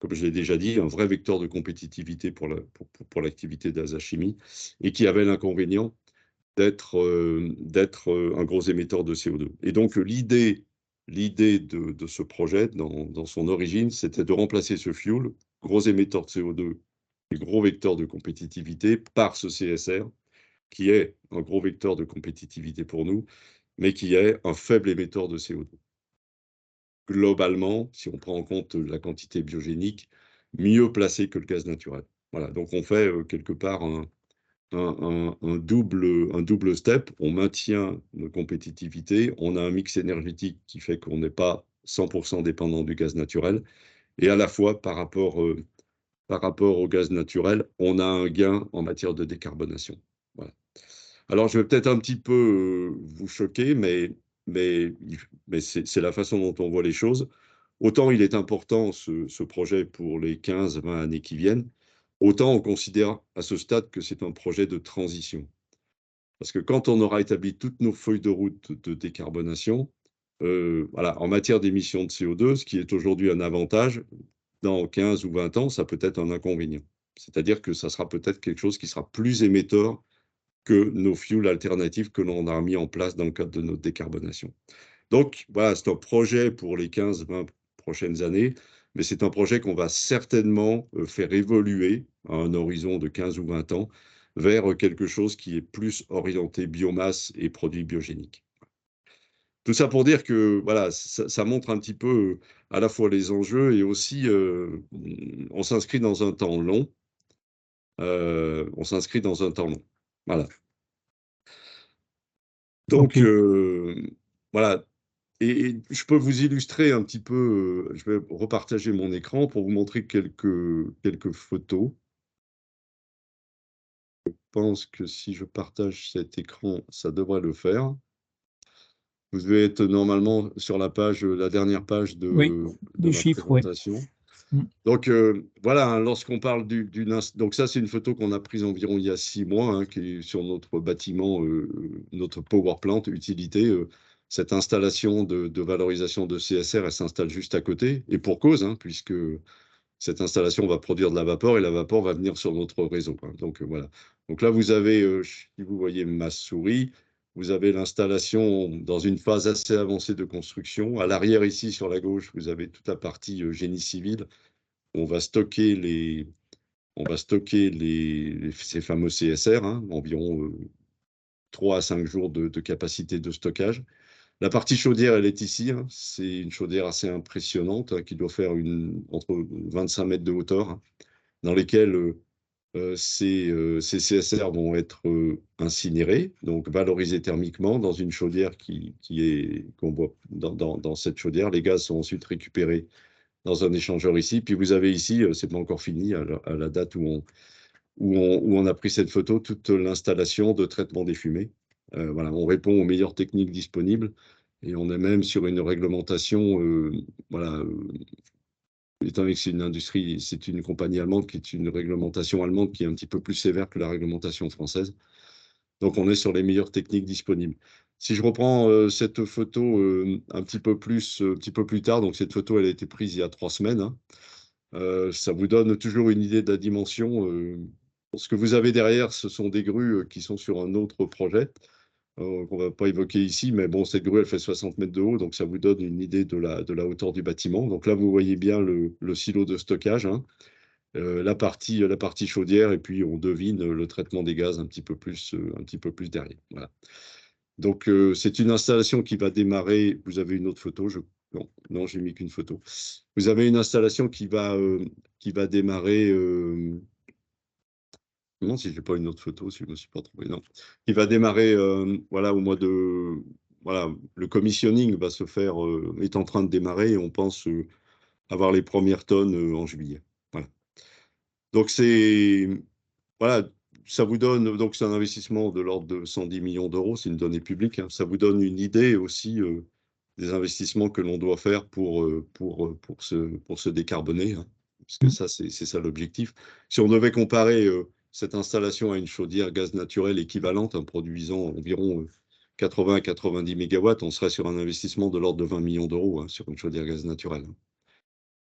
comme je l'ai déjà dit, un vrai vecteur de compétitivité pour l'activité d'Azachimie et qui avait l'inconvénient d'être un gros émetteur de CO2. Et donc l'idée de ce projet, dans son origine, c'était de remplacer ce fuel, gros émetteur de CO2 et gros vecteur de compétitivité, par ce CSR, qui est un gros vecteur de compétitivité pour nous, mais qui est un faible émetteur de CO2. Globalement, si on prend en compte la quantité biogénique, mieux placé que le gaz naturel. Voilà, donc on fait quelque part un double step. On maintient notre compétitivité, on a un mix énergétique qui fait qu'on n'est pas 100% dépendant du gaz naturel, et à la fois par rapport au gaz naturel, on a un gain en matière de décarbonation. Voilà. Alors, je vais peut-être un petit peu vous choquer, mais, mais c'est la façon dont on voit les choses. Autant il est important, ce projet, pour les 15-20 années qui viennent, autant on considère à ce stade que c'est un projet de transition. Parce que quand on aura établi toutes nos feuilles de route de décarbonation, voilà, en matière d'émissions de CO2, ce qui est aujourd'hui un avantage, dans 15 ou 20 ans, ça peut être un inconvénient. C'est-à-dire que ça sera peut-être quelque chose qui sera plus émetteur que nos fuels alternatifs que l'on a mis en place dans le cadre de notre décarbonation. Donc, voilà, c'est un projet pour les 15-20 prochaines années, mais c'est un projet qu'on va certainement faire évoluer à un horizon de 15 ou 20 ans vers quelque chose qui est plus orienté biomasse et produits biogéniques. Tout ça pour dire que voilà, ça montre un petit peu à la fois les enjeux et aussi on s'inscrit dans un temps long. On s'inscrit dans un temps long. Voilà. Donc, Ok. voilà. Et je peux vous illustrer un petit peu, je vais repartager mon écran pour vous montrer quelques photos. Je pense que si je partage cet écran, ça devrait le faire. Vous devez être normalement sur la page, la dernière page Oui, de des ma chiffres, oui. présentation. Mm. Donc voilà, hein, lorsqu'on parle donc ça c'est une photo qu'on a prise environ il y a 6 mois, hein, qui est sur notre bâtiment, notre power plant utilité. Cette installation de valorisation de CSR, elle s'installe juste à côté, et pour cause, hein, puisque cette installation va produire de la vapeur et la vapeur va venir sur notre réseau, hein. Donc voilà. Donc là vous avez, si vous voyez ma souris, vous avez l'installation dans une phase assez avancée de construction. À l'arrière ici sur la gauche, vous avez toute la partie génie civil. On va stocker ces fameux CSR, hein, environ 3 à 5 jours de capacité de stockage. La partie chaudière, elle est ici, hein. C'est une chaudière assez impressionnante, hein, qui doit faire entre 25 mètres de hauteur, hein, dans lesquelles ces CSR vont être incinérés, donc valorisés thermiquement dans une chaudière qu'on voit dans cette chaudière. Les gaz sont ensuite récupérés dans un échangeur ici. Puis vous avez ici, c'est pas encore fini, à la date où on a pris cette photo, toute l'installation de traitement des fumées. Voilà, on répond aux meilleures techniques disponibles et on est même sur une réglementation, voilà, étant donné que c'est une industrie, c'est une compagnie allemande qui est une réglementation allemande qui est un petit peu plus sévère que la réglementation française. Donc on est sur les meilleures techniques disponibles. Si je reprends cette photo un petit peu plus tard, donc cette photo elle a été prise il y a 3 semaines, hein. Ça vous donne toujours une idée de la dimension. Ce que vous avez derrière, ce sont des grues qui sont sur un autre projet qu'on ne va pas évoquer ici, mais bon, cette grue, elle fait 60 mètres de haut, donc ça vous donne une idée de la hauteur du bâtiment. Donc là, vous voyez bien le silo de stockage, hein, la partie chaudière, et puis on devine le traitement des gaz un petit peu plus derrière. Voilà. Donc, c'est une installation qui va démarrer. Vous avez une autre photo, non, j'ai mis qu'une photo. Vous avez une installation qui va démarrer. Non, si j'ai pas une autre photo, si je me suis pas trompé, non. Qui va démarrer, voilà, au mois de. Voilà, le commissioning va se faire, est en train de démarrer et on pense avoir les premières tonnes en juillet. Voilà. Donc, voilà, ça vous donne, donc c'est un investissement de l'ordre de 110 millions d'euros, c'est une donnée publique, hein. Ça vous donne une idée aussi des investissements que l'on doit faire pour se décarboner, hein, parce que Mm. ça, c'est ça l'objectif. Si on devait comparer cette installation à une chaudière gaz naturel équivalente, hein, produisant environ 80 à 90 mégawatts, on serait sur un investissement de l'ordre de 20 millions d'euros, hein, sur une chaudière gaz naturel, hein.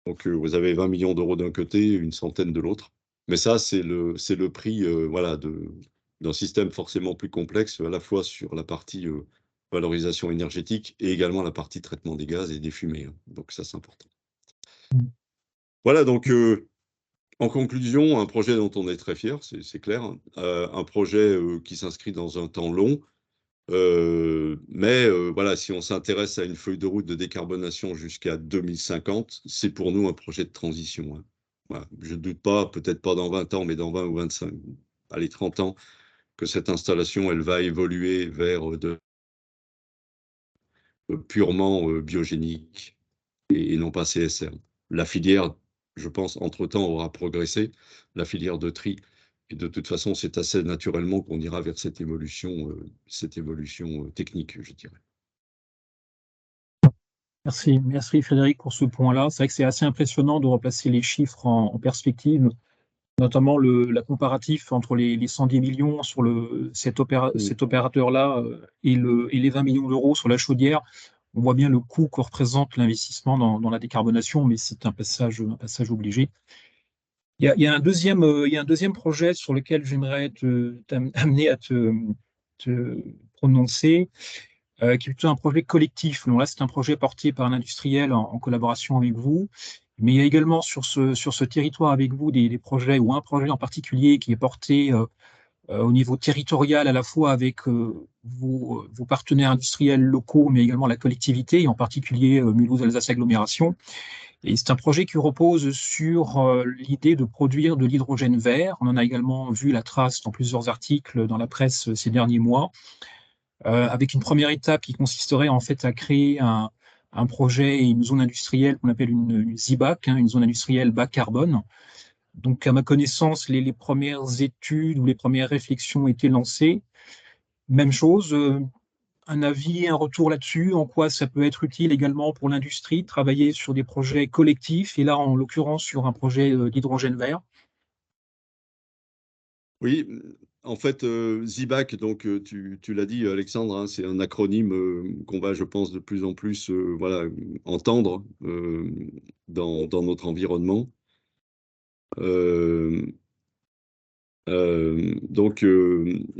Donc, vous avez 20 millions d'euros d'un côté, une centaine de l'autre. Mais ça, c'est le prix voilà, d'un système forcément plus complexe, à la fois sur la partie valorisation énergétique et également la partie traitement des gaz et des fumées, hein. Donc, ça, c'est important. Mm. Voilà, donc, en conclusion, un projet dont on est très fier, c'est clair, hein. Un projet qui s'inscrit dans un temps long. Mais voilà, si on s'intéresse à une feuille de route de décarbonation jusqu'à 2050, c'est pour nous un projet de transition, hein. Voilà. Je ne doute pas, peut-être pas dans 20 ans, mais dans 20 ou 25, allez, 30 ans, que cette installation, elle va évoluer vers purement biogénique et non pas CSR. La filière, je pense, entre-temps, aura progressé, la filière de tri. Et de toute façon, c'est assez naturellement qu'on ira vers cette évolution technique, je dirais. Merci Frédéric pour ce point-là. C'est vrai que c'est assez impressionnant de replacer les chiffres en perspective, notamment la comparatif entre les 110 millions sur Mm. cet opérateur-là et les 20 millions d'euros sur la chaudière. On voit bien le coût que représente l'investissement dans la décarbonation, mais c'est un passage obligé. Il y a il y a un deuxième projet sur lequel j'aimerais t'amener à te prononcer, qui est plutôt un projet collectif. Donc là, c'est un projet porté par un industriel en collaboration avec vous. Mais il y a également sur ce territoire avec vous des projets ou un projet en particulier qui est porté au niveau territorial à la fois avec vos partenaires industriels locaux, mais également la collectivité, et en particulier Mulhouse-Alsace Agglomération. Et c'est un projet qui repose sur l'idée de produire de l'hydrogène vert. On en a également vu la trace dans plusieurs articles dans la presse ces derniers mois, avec une première étape qui consisterait en fait à créer un projet et une zone industrielle qu'on appelle une ZIBAC, hein, une zone industrielle bas carbone. Donc, à ma connaissance, les premières études ou les premières réflexions étaient lancées. Même chose, un avis, un retour là-dessus, en quoi ça peut être utile également pour l'industrie, travailler sur des projets collectifs, et là, en l'occurrence, sur un projet d'hydrogène vert. Oui, en fait, ZIBAC, donc tu l'as dit, Alexandre, hein, c'est un acronyme qu'on va, je pense, de plus en plus voilà, entendre dans notre environnement. Euh, donc,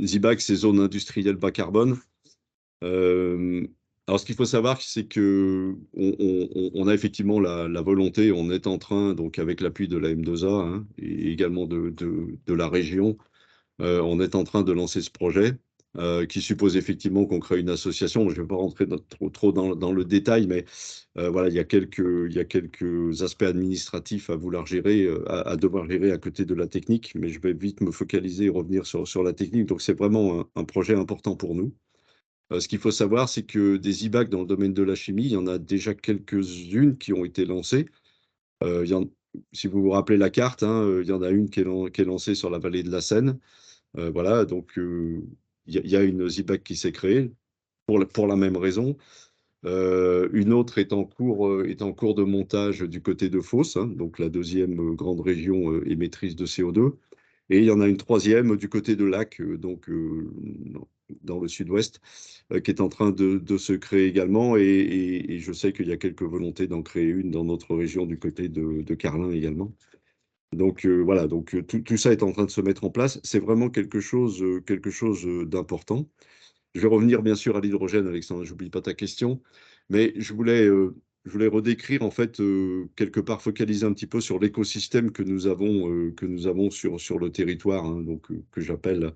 ZIBAC, c'est zone industrielle bas carbone. Euh, alors, ce qu'il faut savoir, c'est que on a effectivement la volonté, on est en train, donc avec l'appui de la M2A, hein, et également de la région, on est en train de lancer ce projet qui suppose effectivement qu'on crée une association. Je ne vais pas rentrer trop dans le détail, mais voilà, il y a quelques aspects administratifs à vouloir gérer, à devoir gérer à côté de la technique, mais je vais vite me focaliser et revenir sur la technique. Donc, c'est vraiment un projet important pour nous. Ce qu'il faut savoir, c'est que des IBAC dans le domaine de la chimie, il y en a déjà quelques-unes qui ont été lancées. Il y en- Si vous vous rappelez la carte, hein, il y en a une qui est lancée sur la vallée de la Seine. Voilà, donc il y a une ZIBAC qui s'est créée pour la même raison. Une autre est en cours de montage du côté de Fos, hein, donc la deuxième grande région émettrice de CO2. Et il y en a une troisième du côté de Lac, dans le sud-ouest, qui est en train de se créer également. Et je sais qu'il y a quelques volontés d'en créer une dans notre région du côté de Carlin également. Donc voilà, donc tout ça est en train de se mettre en place. C'est vraiment quelque chose d'important. Je vais revenir bien sûr à l'hydrogène, Alexandre, j'oublie pas ta question, mais je voulais redécrire en fait quelque part focaliser un petit peu sur l'écosystème que nous avons sur le territoire, hein, donc que j'appelle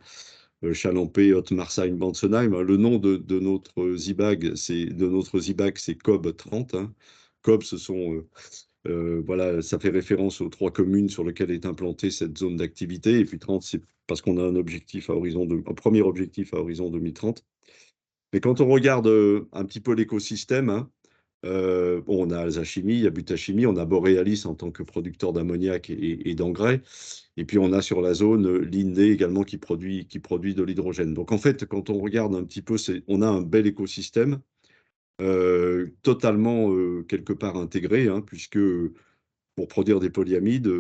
Chalampé, Haute-Marsagne, Bansenheim. Le nom de notre ZIBAG, c'est COB 30, hein. COB, ce sont voilà, ça fait référence aux trois communes sur lesquelles est implantée cette zone d'activité. Et puis 30, c'est parce qu'on a un premier objectif à horizon 2030. Mais quand on regarde un petit peu l'écosystème, hein, Bon, on a Alsachimie, il y a Butachimie, on a Borealis en tant que producteur d'ammoniac et d'engrais. Et puis, on a sur la zone l'INDE également qui produit de l'hydrogène. Donc, en fait, quand on regarde un petit peu, on a un bel écosystème totalement quelque part intégré, hein, puisque pour produire des polyamides,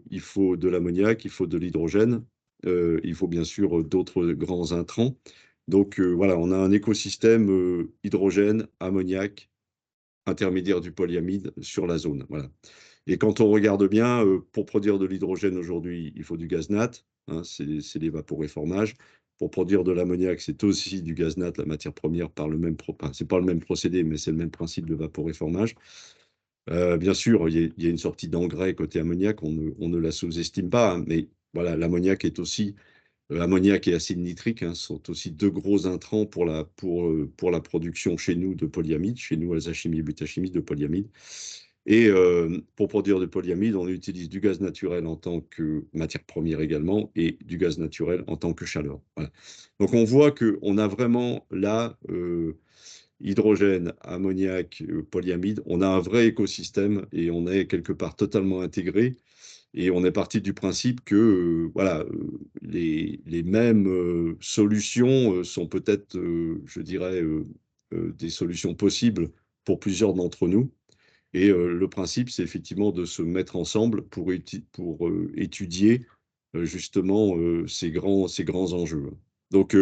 il faut de l'ammoniac, il faut de l'hydrogène, il faut bien sûr d'autres grands intrants. Donc voilà, on a un écosystème hydrogène, ammoniac, intermédiaire du polyamide sur la zone. Voilà. Et quand on regarde bien, pour produire de l'hydrogène aujourd'hui, il faut du gaz nat, hein, c'est l'évaporéformage. Pour produire de l'ammoniac, c'est aussi du gaz nat, la matière première par le même c'est pas le même procédé, mais c'est le même principe de vaporéformage. Bien sûr, il y a une sortie d'engrais côté ammoniac, on ne la sous-estime pas, hein, mais voilà, l'ammoniac est aussi, ammoniac et acide nitrique hein, sont aussi deux gros intrants pour la production chez nous de polyamide, chez nous Alsachimie et Butachimie de polyamide. Et pour produire de polyamide, on utilise du gaz naturel en tant que matière première également et du gaz naturel en tant que chaleur. Voilà. Donc on voit qu'on a vraiment là hydrogène, ammoniac, polyamide, on a un vrai écosystème et on est quelque part totalement intégré. Et on est parti du principe que voilà, les mêmes solutions sont peut-être, je dirais, des solutions possibles pour plusieurs d'entre nous. Et le principe, c'est effectivement de se mettre ensemble pour étudier justement ces grands enjeux. Donc,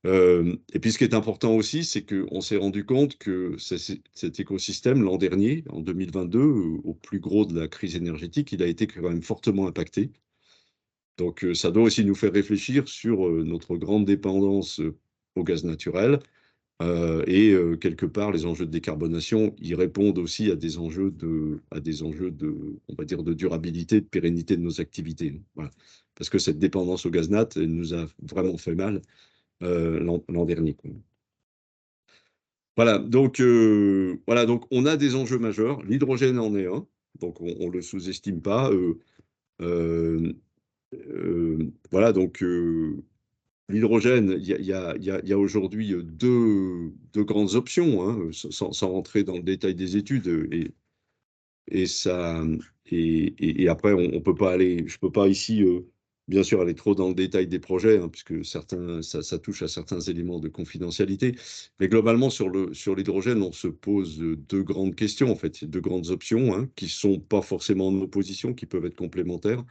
et puis ce qui est important aussi, c'est qu'on s'est rendu compte que cet écosystème, l'an dernier, en 2022, au plus gros de la crise énergétique, il a été quand même fortement impacté. Donc ça doit aussi nous faire réfléchir sur notre grande dépendance au gaz naturel. Et quelque part, les enjeux de décarbonation, ils répondent aussi à des enjeux on va dire, de durabilité, de pérennité de nos activités. Voilà. Parce que cette dépendance au gaz nat, elle nous a vraiment fait mal l'an dernier, quoi. Voilà, donc on a des enjeux majeurs. L'hydrogène en est un, donc on ne le sous-estime pas. Euh, voilà, donc l'hydrogène, il y a aujourd'hui deux grandes options, hein, sans rentrer dans le détail des études. Et ça, et après, on peut pas aller, je peux pas ici, bien sûr, aller trop dans le détail des projets, hein, puisque ça touche à certains éléments de confidentialité. Mais globalement, sur l'hydrogène, on se pose deux grandes questions, en fait, deux grandes options, hein, qui sont pas forcément en opposition, qui peuvent être complémentaires.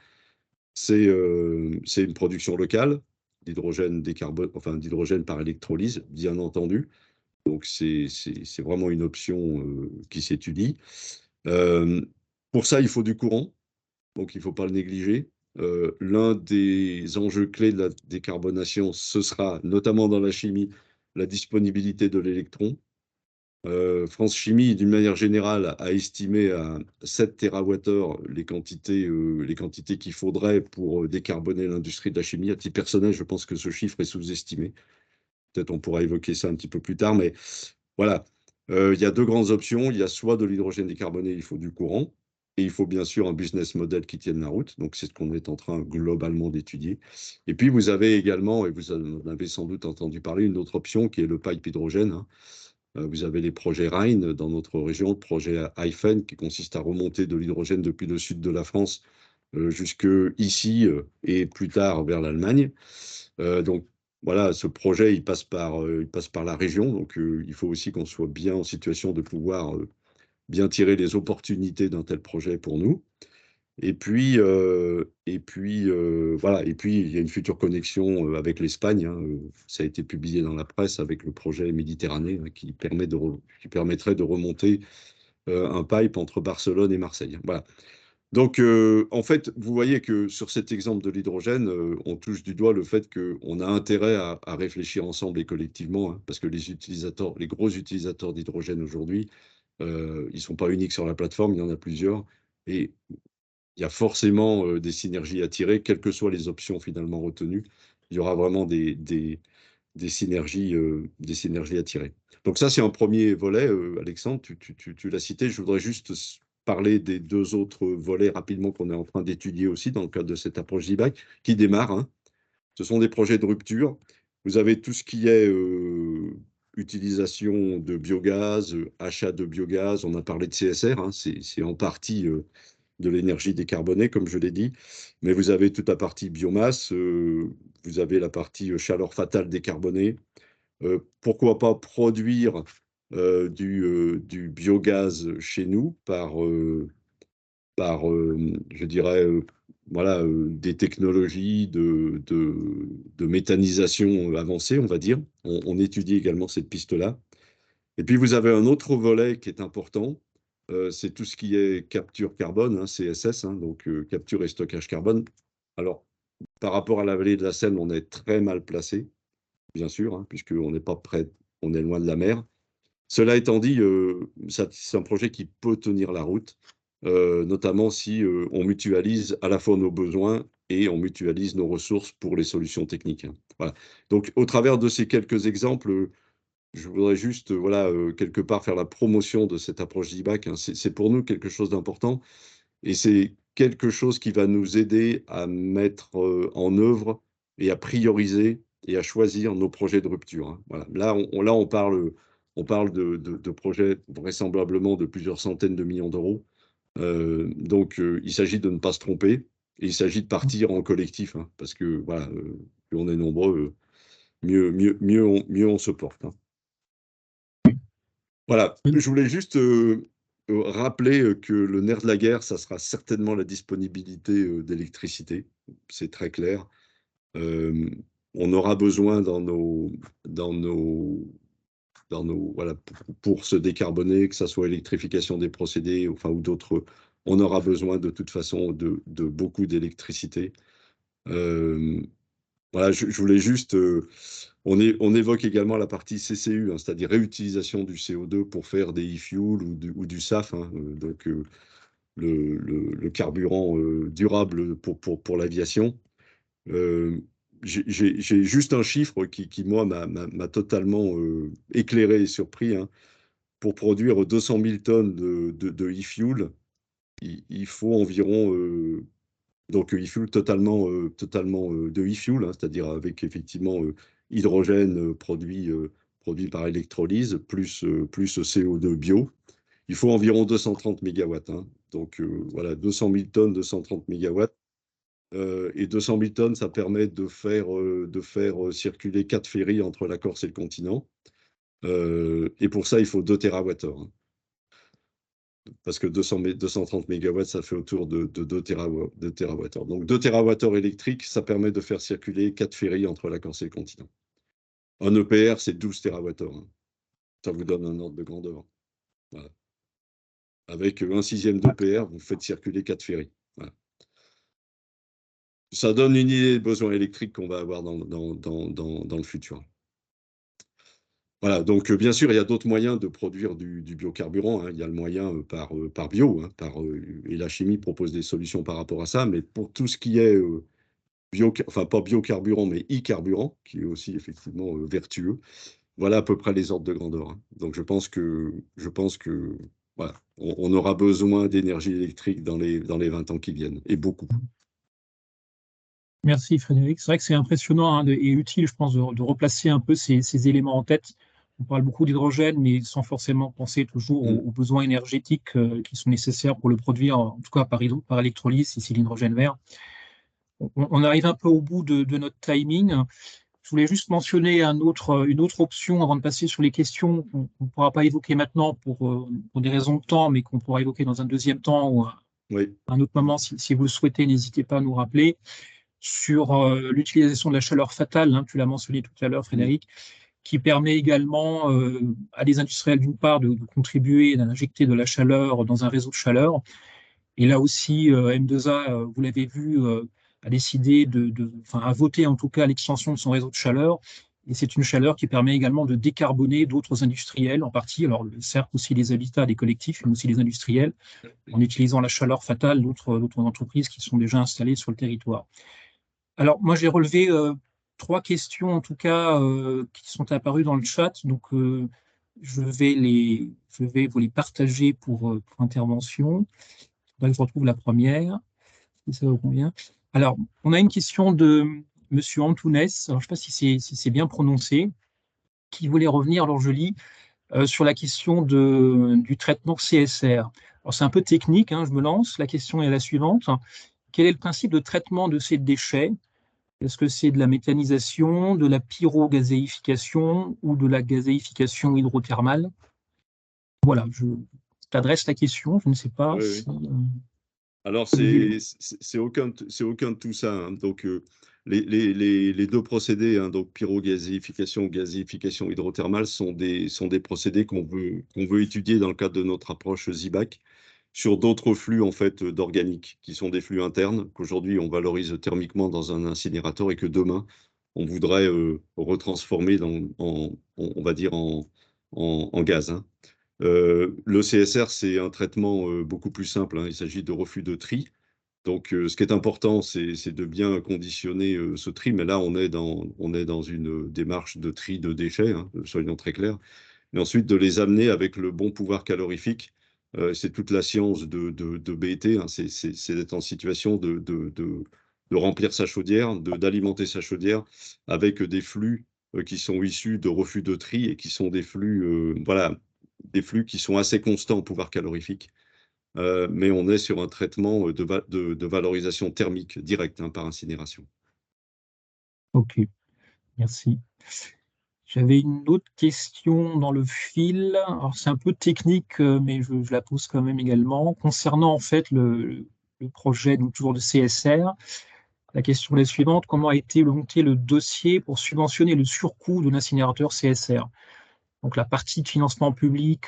C'est une production locale d'hydrogène enfin d'hydrogène par électrolyse, bien entendu. Donc c'est vraiment une option qui s'étudie. Euh, pour ça, il faut du courant, donc il ne faut pas le négliger. L'un des enjeux clés de la décarbonation, ce sera, notamment dans la chimie, la disponibilité de l'électron. France Chimie, d'une manière générale, a estimé à 7 TWh les quantités qu'il faudrait pour décarboner l'industrie de la chimie. À titre personnel, je pense que ce chiffre est sous-estimé. Peut-être on pourra évoquer ça un petit peu plus tard, mais voilà. Il y a deux grandes options. Il y a soit de l'hydrogène décarboné, il faut du courant, et il faut bien sûr un business model qui tienne la route. Donc, c'est ce qu'on est en train globalement d'étudier. Et puis, vous avez également, et vous en avez sans doute entendu parler, une autre option qui est le pipe hydrogène, hein. Vous avez les projets Rhine dans notre région, le projet Hyphen qui consiste à remonter de l'hydrogène depuis le sud de la France jusque ici et plus tard vers l'Allemagne. Donc voilà, ce projet il passe par la région, donc il faut aussi qu'on soit bien en situation de pouvoir bien tirer les opportunités d'un tel projet pour nous. Voilà. Et puis, il y a une future connexion avec l'Espagne, hein, ça a été publié dans la presse avec le projet Méditerranée hein, qui permettrait de remonter un pipe entre Barcelone et Marseille. Voilà. Donc, en fait, vous voyez que sur cet exemple de l'hydrogène, on touche du doigt le fait qu'on a intérêt à réfléchir ensemble et collectivement, hein, parce que les gros utilisateurs d'hydrogène aujourd'hui, ils ne sont pas uniques sur la plateforme, il y en a plusieurs. Et il y a forcément des synergies à tirer, quelles que soient les options finalement retenues. Il y aura vraiment des synergies à tirer. Donc ça, c'est un premier volet. Alexandre, tu l'as cité. Je voudrais juste parler des deux autres volets rapidement qu'on est en train d'étudier aussi dans le cadre de cette approche d'e-bike qui démarre, hein. Ce sont des projets de rupture. Vous avez tout ce qui est utilisation de biogaz, achat de biogaz, on a parlé de CSR, hein, c'est en partie de l'énergie décarbonée, comme je l'ai dit, mais vous avez toute la partie biomasse, vous avez la partie chaleur fatale décarbonée. Pourquoi pas produire du biogaz chez nous par je dirais, voilà, des technologies de méthanisation avancées, on va dire. On étudie également cette piste-là. Et puis, vous avez un autre volet qui est important, c'est tout ce qui est capture carbone, hein, CSS, hein, donc capture et stockage carbone. Alors, par rapport à la vallée de la Seine, on est très mal placé, bien sûr, hein, puisqu'on n'est pas près, on est loin de la mer. Cela étant dit, c'est un projet qui peut tenir la route, notamment si on mutualise à la fois nos besoins et on mutualise nos ressources pour les solutions techniques, hein. Voilà. Donc, au travers de ces quelques exemples, je voudrais juste, voilà, quelque part faire la promotion de cette approche d'IBAC, hein. C'est pour nous quelque chose d'important et c'est quelque chose qui va nous aider à mettre en œuvre et à prioriser et à choisir nos projets de rupture, hein. Voilà. Là, on parle de projets vraisemblablement de plusieurs centaines de millions d'euros. Donc, il s'agit de ne pas se tromper et il s'agit de partir en collectif, hein, parce que voilà, plus on est nombreux, mieux on se porte, hein. Voilà, je voulais juste rappeler que le nerf de la guerre, ça sera certainement la disponibilité d'électricité. C'est très clair. Euh, on aura besoin dans nos, voilà, pour se décarboner, que ça soit électrification des procédés, enfin, ou d'autres, on aura besoin de toute façon de beaucoup d'électricité. Euh, voilà, je voulais juste. On évoque également la partie CCU, hein, c'est-à-dire réutilisation du CO2 pour faire des e-fuels ou du SAF, hein, donc le carburant durable pour l'aviation. Euh, j'ai juste un chiffre qui moi, m'a totalement éclairé et surpris, hein. Pour produire 200 000 tonnes de e-fuel, il faut environ donc e-fuel totalement de e-fuel, hein, c'est-à-dire avec effectivement hydrogène produit par électrolyse, plus CO2 bio. Il faut environ 230 mégawatts, hein. Donc voilà, 200 000 tonnes, 230 mégawatts. Et 200 000 tonnes, ça permet de faire circuler 4 ferries entre la Corse et le continent. Et pour ça, il faut 2 TWh, hein. Parce que 230 mégawatts, ça fait autour de 2 TWh. Donc 2 TWh électriques, ça permet de faire circuler 4 ferries entre la Corse et le continent. Un EPR, c'est 12 TWh, hein. Ça vous donne un ordre de grandeur. Voilà. Avec un sixième d'EPR, vous faites circuler 4 ferries. Voilà. Ça donne une idée des besoins électriques qu'on va avoir dans le futur. Voilà, donc bien sûr, il y a d'autres moyens de produire du biocarburant, hein. Il y a le moyen par bio, hein, et la chimie propose des solutions par rapport à ça, mais pour tout ce qui est enfin pas biocarburant, mais e-carburant, qui est aussi effectivement vertueux, voilà à peu près les ordres de grandeur, hein. Donc je pense que voilà, on aura besoin d'énergie électrique dans les 20 ans qui viennent, et beaucoup. Merci Frédéric. C'est vrai que c'est impressionnant, hein, et utile, je pense, de replacer un peu ces éléments en tête. On parle beaucoup d'hydrogène, mais sans forcément penser toujours aux besoins énergétiques qui sont nécessaires pour le produire, en tout cas par électrolyse, ici l'hydrogène vert. On arrive un peu au bout de notre timing. Je voulais juste mentionner une autre option avant de passer sur les questions qu'on ne pourra pas évoquer maintenant pour des raisons de temps, mais qu'on pourra évoquer dans un deuxième temps ou à Oui. un autre moment. Si vous le souhaitez, n'hésitez pas à nous rappeler sur l'utilisation de la chaleur fatale, hein, tu l'as mentionné tout à l'heure, Frédéric, qui permet également à des industriels, d'une part, de contribuer, d'injecter de la chaleur dans un réseau de chaleur. Et là aussi, M2A, vous l'avez vu, a décidé a voté en tout cas l'extension de son réseau de chaleur. Et c'est une chaleur qui permet également de décarboner d'autres industriels en partie, alors certes aussi les habitats des collectifs, mais aussi les industriels, en utilisant la chaleur fatale d'autres entreprises qui sont déjà installées sur le territoire. Alors, moi, j'ai relevé 3 questions, en tout cas, qui sont apparues dans le chat. Donc, je vais vous les partager pour intervention. Là, je retrouve la première, si ça vous convient. Alors, on a une question de M. Antunes. Alors, je ne sais pas si c'est bien prononcé, qui voulait revenir, alors je lis, sur la question du traitement CSR. Alors c'est un peu technique, hein, je me lance. La question est la suivante. Quel est le principe de traitement de ces déchets? Est-ce que c'est de la méthanisation, de la pyrogazéification ou de la gazéification hydrothermale? Voilà, je t'adresse la question. Je ne sais pas Oui, si... oui. Alors, Olivier. c'est aucun de tout ça, hein. Donc, les deux procédés, hein, donc pyrogazéification ou gazéification hydrothermale, sont des procédés qu'on veut étudier dans le cadre de notre approche ZIBAC sur d'autres flux en fait d'organique, qui sont des flux internes, qu'aujourd'hui on valorise thermiquement dans un incinérateur et que demain on voudrait retransformer on va dire en gaz, hein. Le CSR, c'est un traitement beaucoup plus simple, hein. Il s'agit de refus de tri. Donc, ce qui est important, c'est de bien conditionner ce tri. Mais là, on est dans une démarche de tri de déchets, hein, soyons très clairs. Mais ensuite, de les amener avec le bon pouvoir calorifique. C'est toute la science de BET, hein. C'est d'être en situation de remplir sa chaudière, d'alimenter sa chaudière avec des flux qui sont issus de refus de tri et qui sont des flux, voilà, des flux qui sont assez constants en pouvoir calorifique. Mais on est sur un traitement de valorisation thermique directe, hein, par incinération. Ok, merci. J'avais une autre question dans le fil. Alors, c'est un peu technique, mais je la pose quand même également. Concernant en fait le projet, donc toujours de CSR, la question est la suivante. Comment a été monté le dossier pour subventionner le surcoût de l'incinérateur CSR? Donc, la partie de financement public,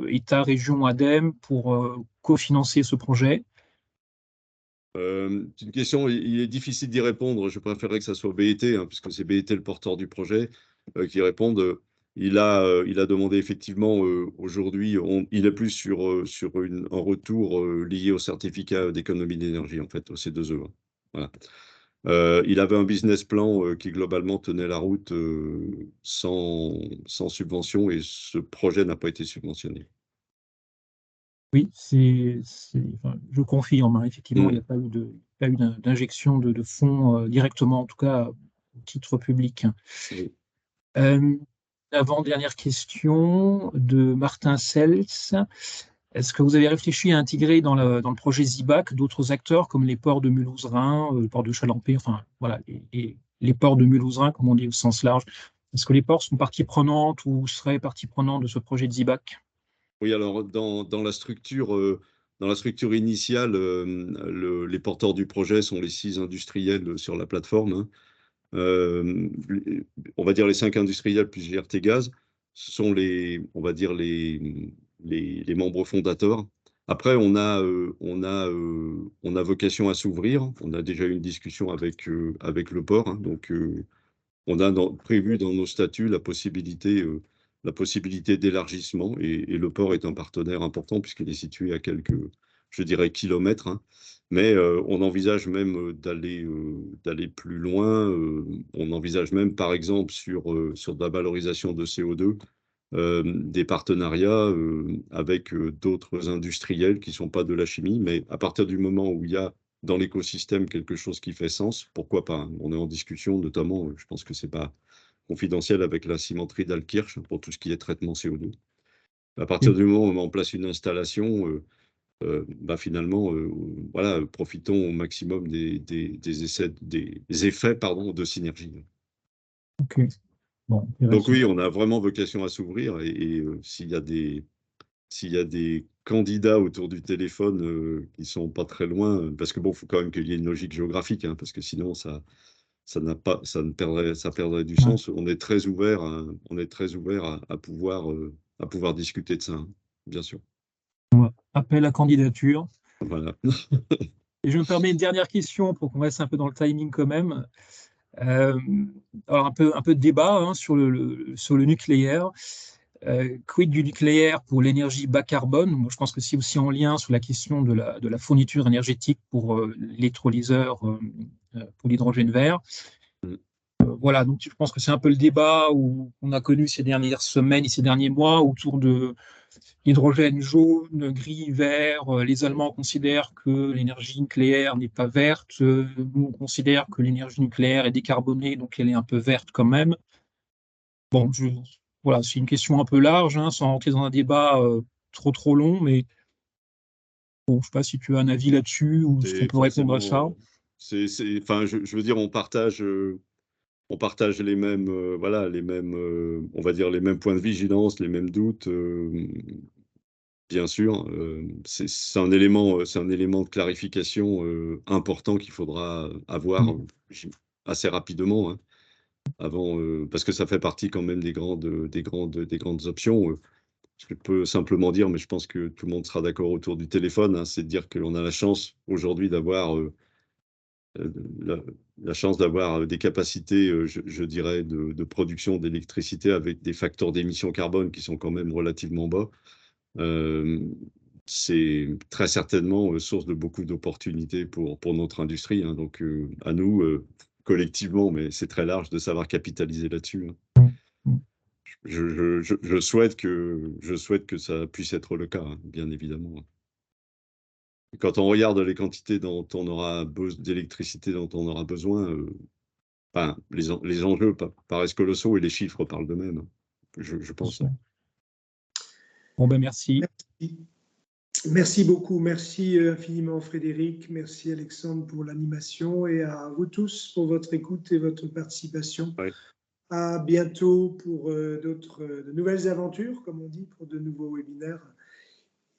État, région, ADEME, pour cofinancer ce projet. C'est une question, il est difficile d'y répondre. Je préférerais que ça soit BET, hein, puisque c'est BET le porteur du projet, qui réponde. Il a demandé effectivement, aujourd'hui, il est plus sur un retour lié au certificat d'économie d'énergie, en fait, au C2E, hein. Voilà. Il avait un business plan qui globalement tenait la route sans subvention et ce projet n'a pas été subventionné. Oui, enfin, je confirme, hein, effectivement, il n'y Mm. a pas eu d'injection de fonds directement, en tout cas au titre public. Oui. Euh, Avant-dernière question de Martin Sels. Est-ce que vous avez réfléchi à intégrer dans le projet ZIBAC d'autres acteurs comme les ports de Mulhouse-Rhin, le port de Chalampé, enfin voilà, les ports de Mulhouse-Rhin, comme on dit au sens large. Est-ce que les ports sont partie prenante ou seraient partie prenante de ce projet de ZIBAC? Oui, alors dans la structure initiale, les porteurs du projet sont les 6 industriels sur la plateforme, hein. On va dire les 5 industriels plus GRT Gaz, ce sont on va dire les membres fondateurs. Après, on a vocation à s'ouvrir. On a déjà eu une discussion avec le port, hein. Donc, on a prévu dans nos statuts la possibilité d'élargissement et le port est un partenaire important puisqu'il est situé à quelques, je dirais, kilomètres, hein. Mais on envisage même d'aller plus loin. On envisage même, par exemple, sur de la valorisation de CO2, des partenariats avec d'autres industriels qui ne sont pas de la chimie. Mais à partir du moment où il y a dans l'écosystème quelque chose qui fait sens, pourquoi pas, hein. On est en discussion, notamment, je pense que c'est pas confidentiel avec la cimenterie d'Alkirch pour tout ce qui est traitement CO2. À partir Oui, du moment où on met en place une installation, bah finalement, voilà, profitons au maximum des effets pardon, de synergie. ok. Bon, Donc intéressant. oui, on a vraiment vocation à s'ouvrir et s'il y a des candidats autour du téléphone qui sont pas très loin, parce que bon, il faut quand même qu'il y ait une logique géographique, hein, parce que sinon ça perdrait du Ouais. sens. On est très ouvert à pouvoir discuter de ça, hein, bien sûr. Ouais. Appel à candidature. Voilà. Et je me permets une dernière question pour qu'on reste un peu dans le timing quand même. Euh, alors un peu de débat, hein, sur le nucléaire. Quid du nucléaire pour l'énergie bas carbone? Moi, je pense que c'est aussi en lien sur la question de la fourniture énergétique pour l'électrolyseur, pour l'hydrogène vert. Mm. Voilà, donc je pense que c'est un peu le débat qu'on a connu ces dernières semaines et ces derniers mois autour de l'hydrogène jaune, gris, vert. Les Allemands considèrent que l'énergie nucléaire n'est pas verte. Nous, on considère que l'énergie nucléaire est décarbonée, donc elle est un peu verte quand même. Bon, voilà, c'est une question un peu large, hein, sans rentrer dans un débat trop long, mais bon, je ne sais pas si tu as un avis là-dessus ou si on C'est peut répondre à ça. forcément, enfin, je veux dire, on partage les mêmes, voilà, les mêmes, on va dire les mêmes points de vigilance, les mêmes doutes, bien sûr. C'est un élément de clarification important qu'il faudra avoir assez rapidement, hein, avant, parce que ça fait partie quand même des grandes options. Je peux simplement dire, mais je pense que tout le monde sera d'accord autour du téléphone, hein, c'est de dire qu'on a la chance aujourd'hui d'avoir la, la chance d'avoir des capacités, je dirais, de production d'électricité avec des facteurs d'émission carbone qui sont quand même relativement bas. Euh, c'est très certainement source de beaucoup d'opportunités pour notre industrie, hein. Donc, à nous, collectivement, mais c'est très large de savoir capitaliser là-dessus, hein. Je souhaite que ça puisse être le cas, hein, bien évidemment. Quand on regarde les quantités d'électricité dont on aura besoin, enfin, les enjeux paraissent colossaux et les chiffres parlent d'eux-mêmes, hein, je pense. Bon, ben merci. Merci. Merci beaucoup. Merci infiniment Frédéric. Merci Alexandre pour l'animation et à vous tous pour votre écoute et votre participation. Ouais. À bientôt pour de nouvelles aventures, comme on dit, pour de nouveaux webinaires.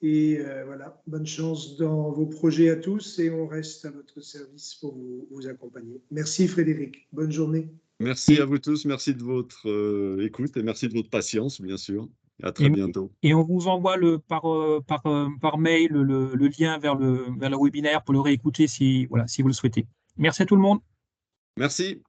Et voilà, bonne chance dans vos projets à tous et on reste à votre service pour vous accompagner. Merci Frédéric. Bonne journée. Merci à vous tous. Merci de votre écoute et merci de votre patience, bien sûr. À très bientôt. Et on vous envoie par mail le lien vers le webinaire pour le réécouter si vous le souhaitez. Merci à tout le monde. Merci.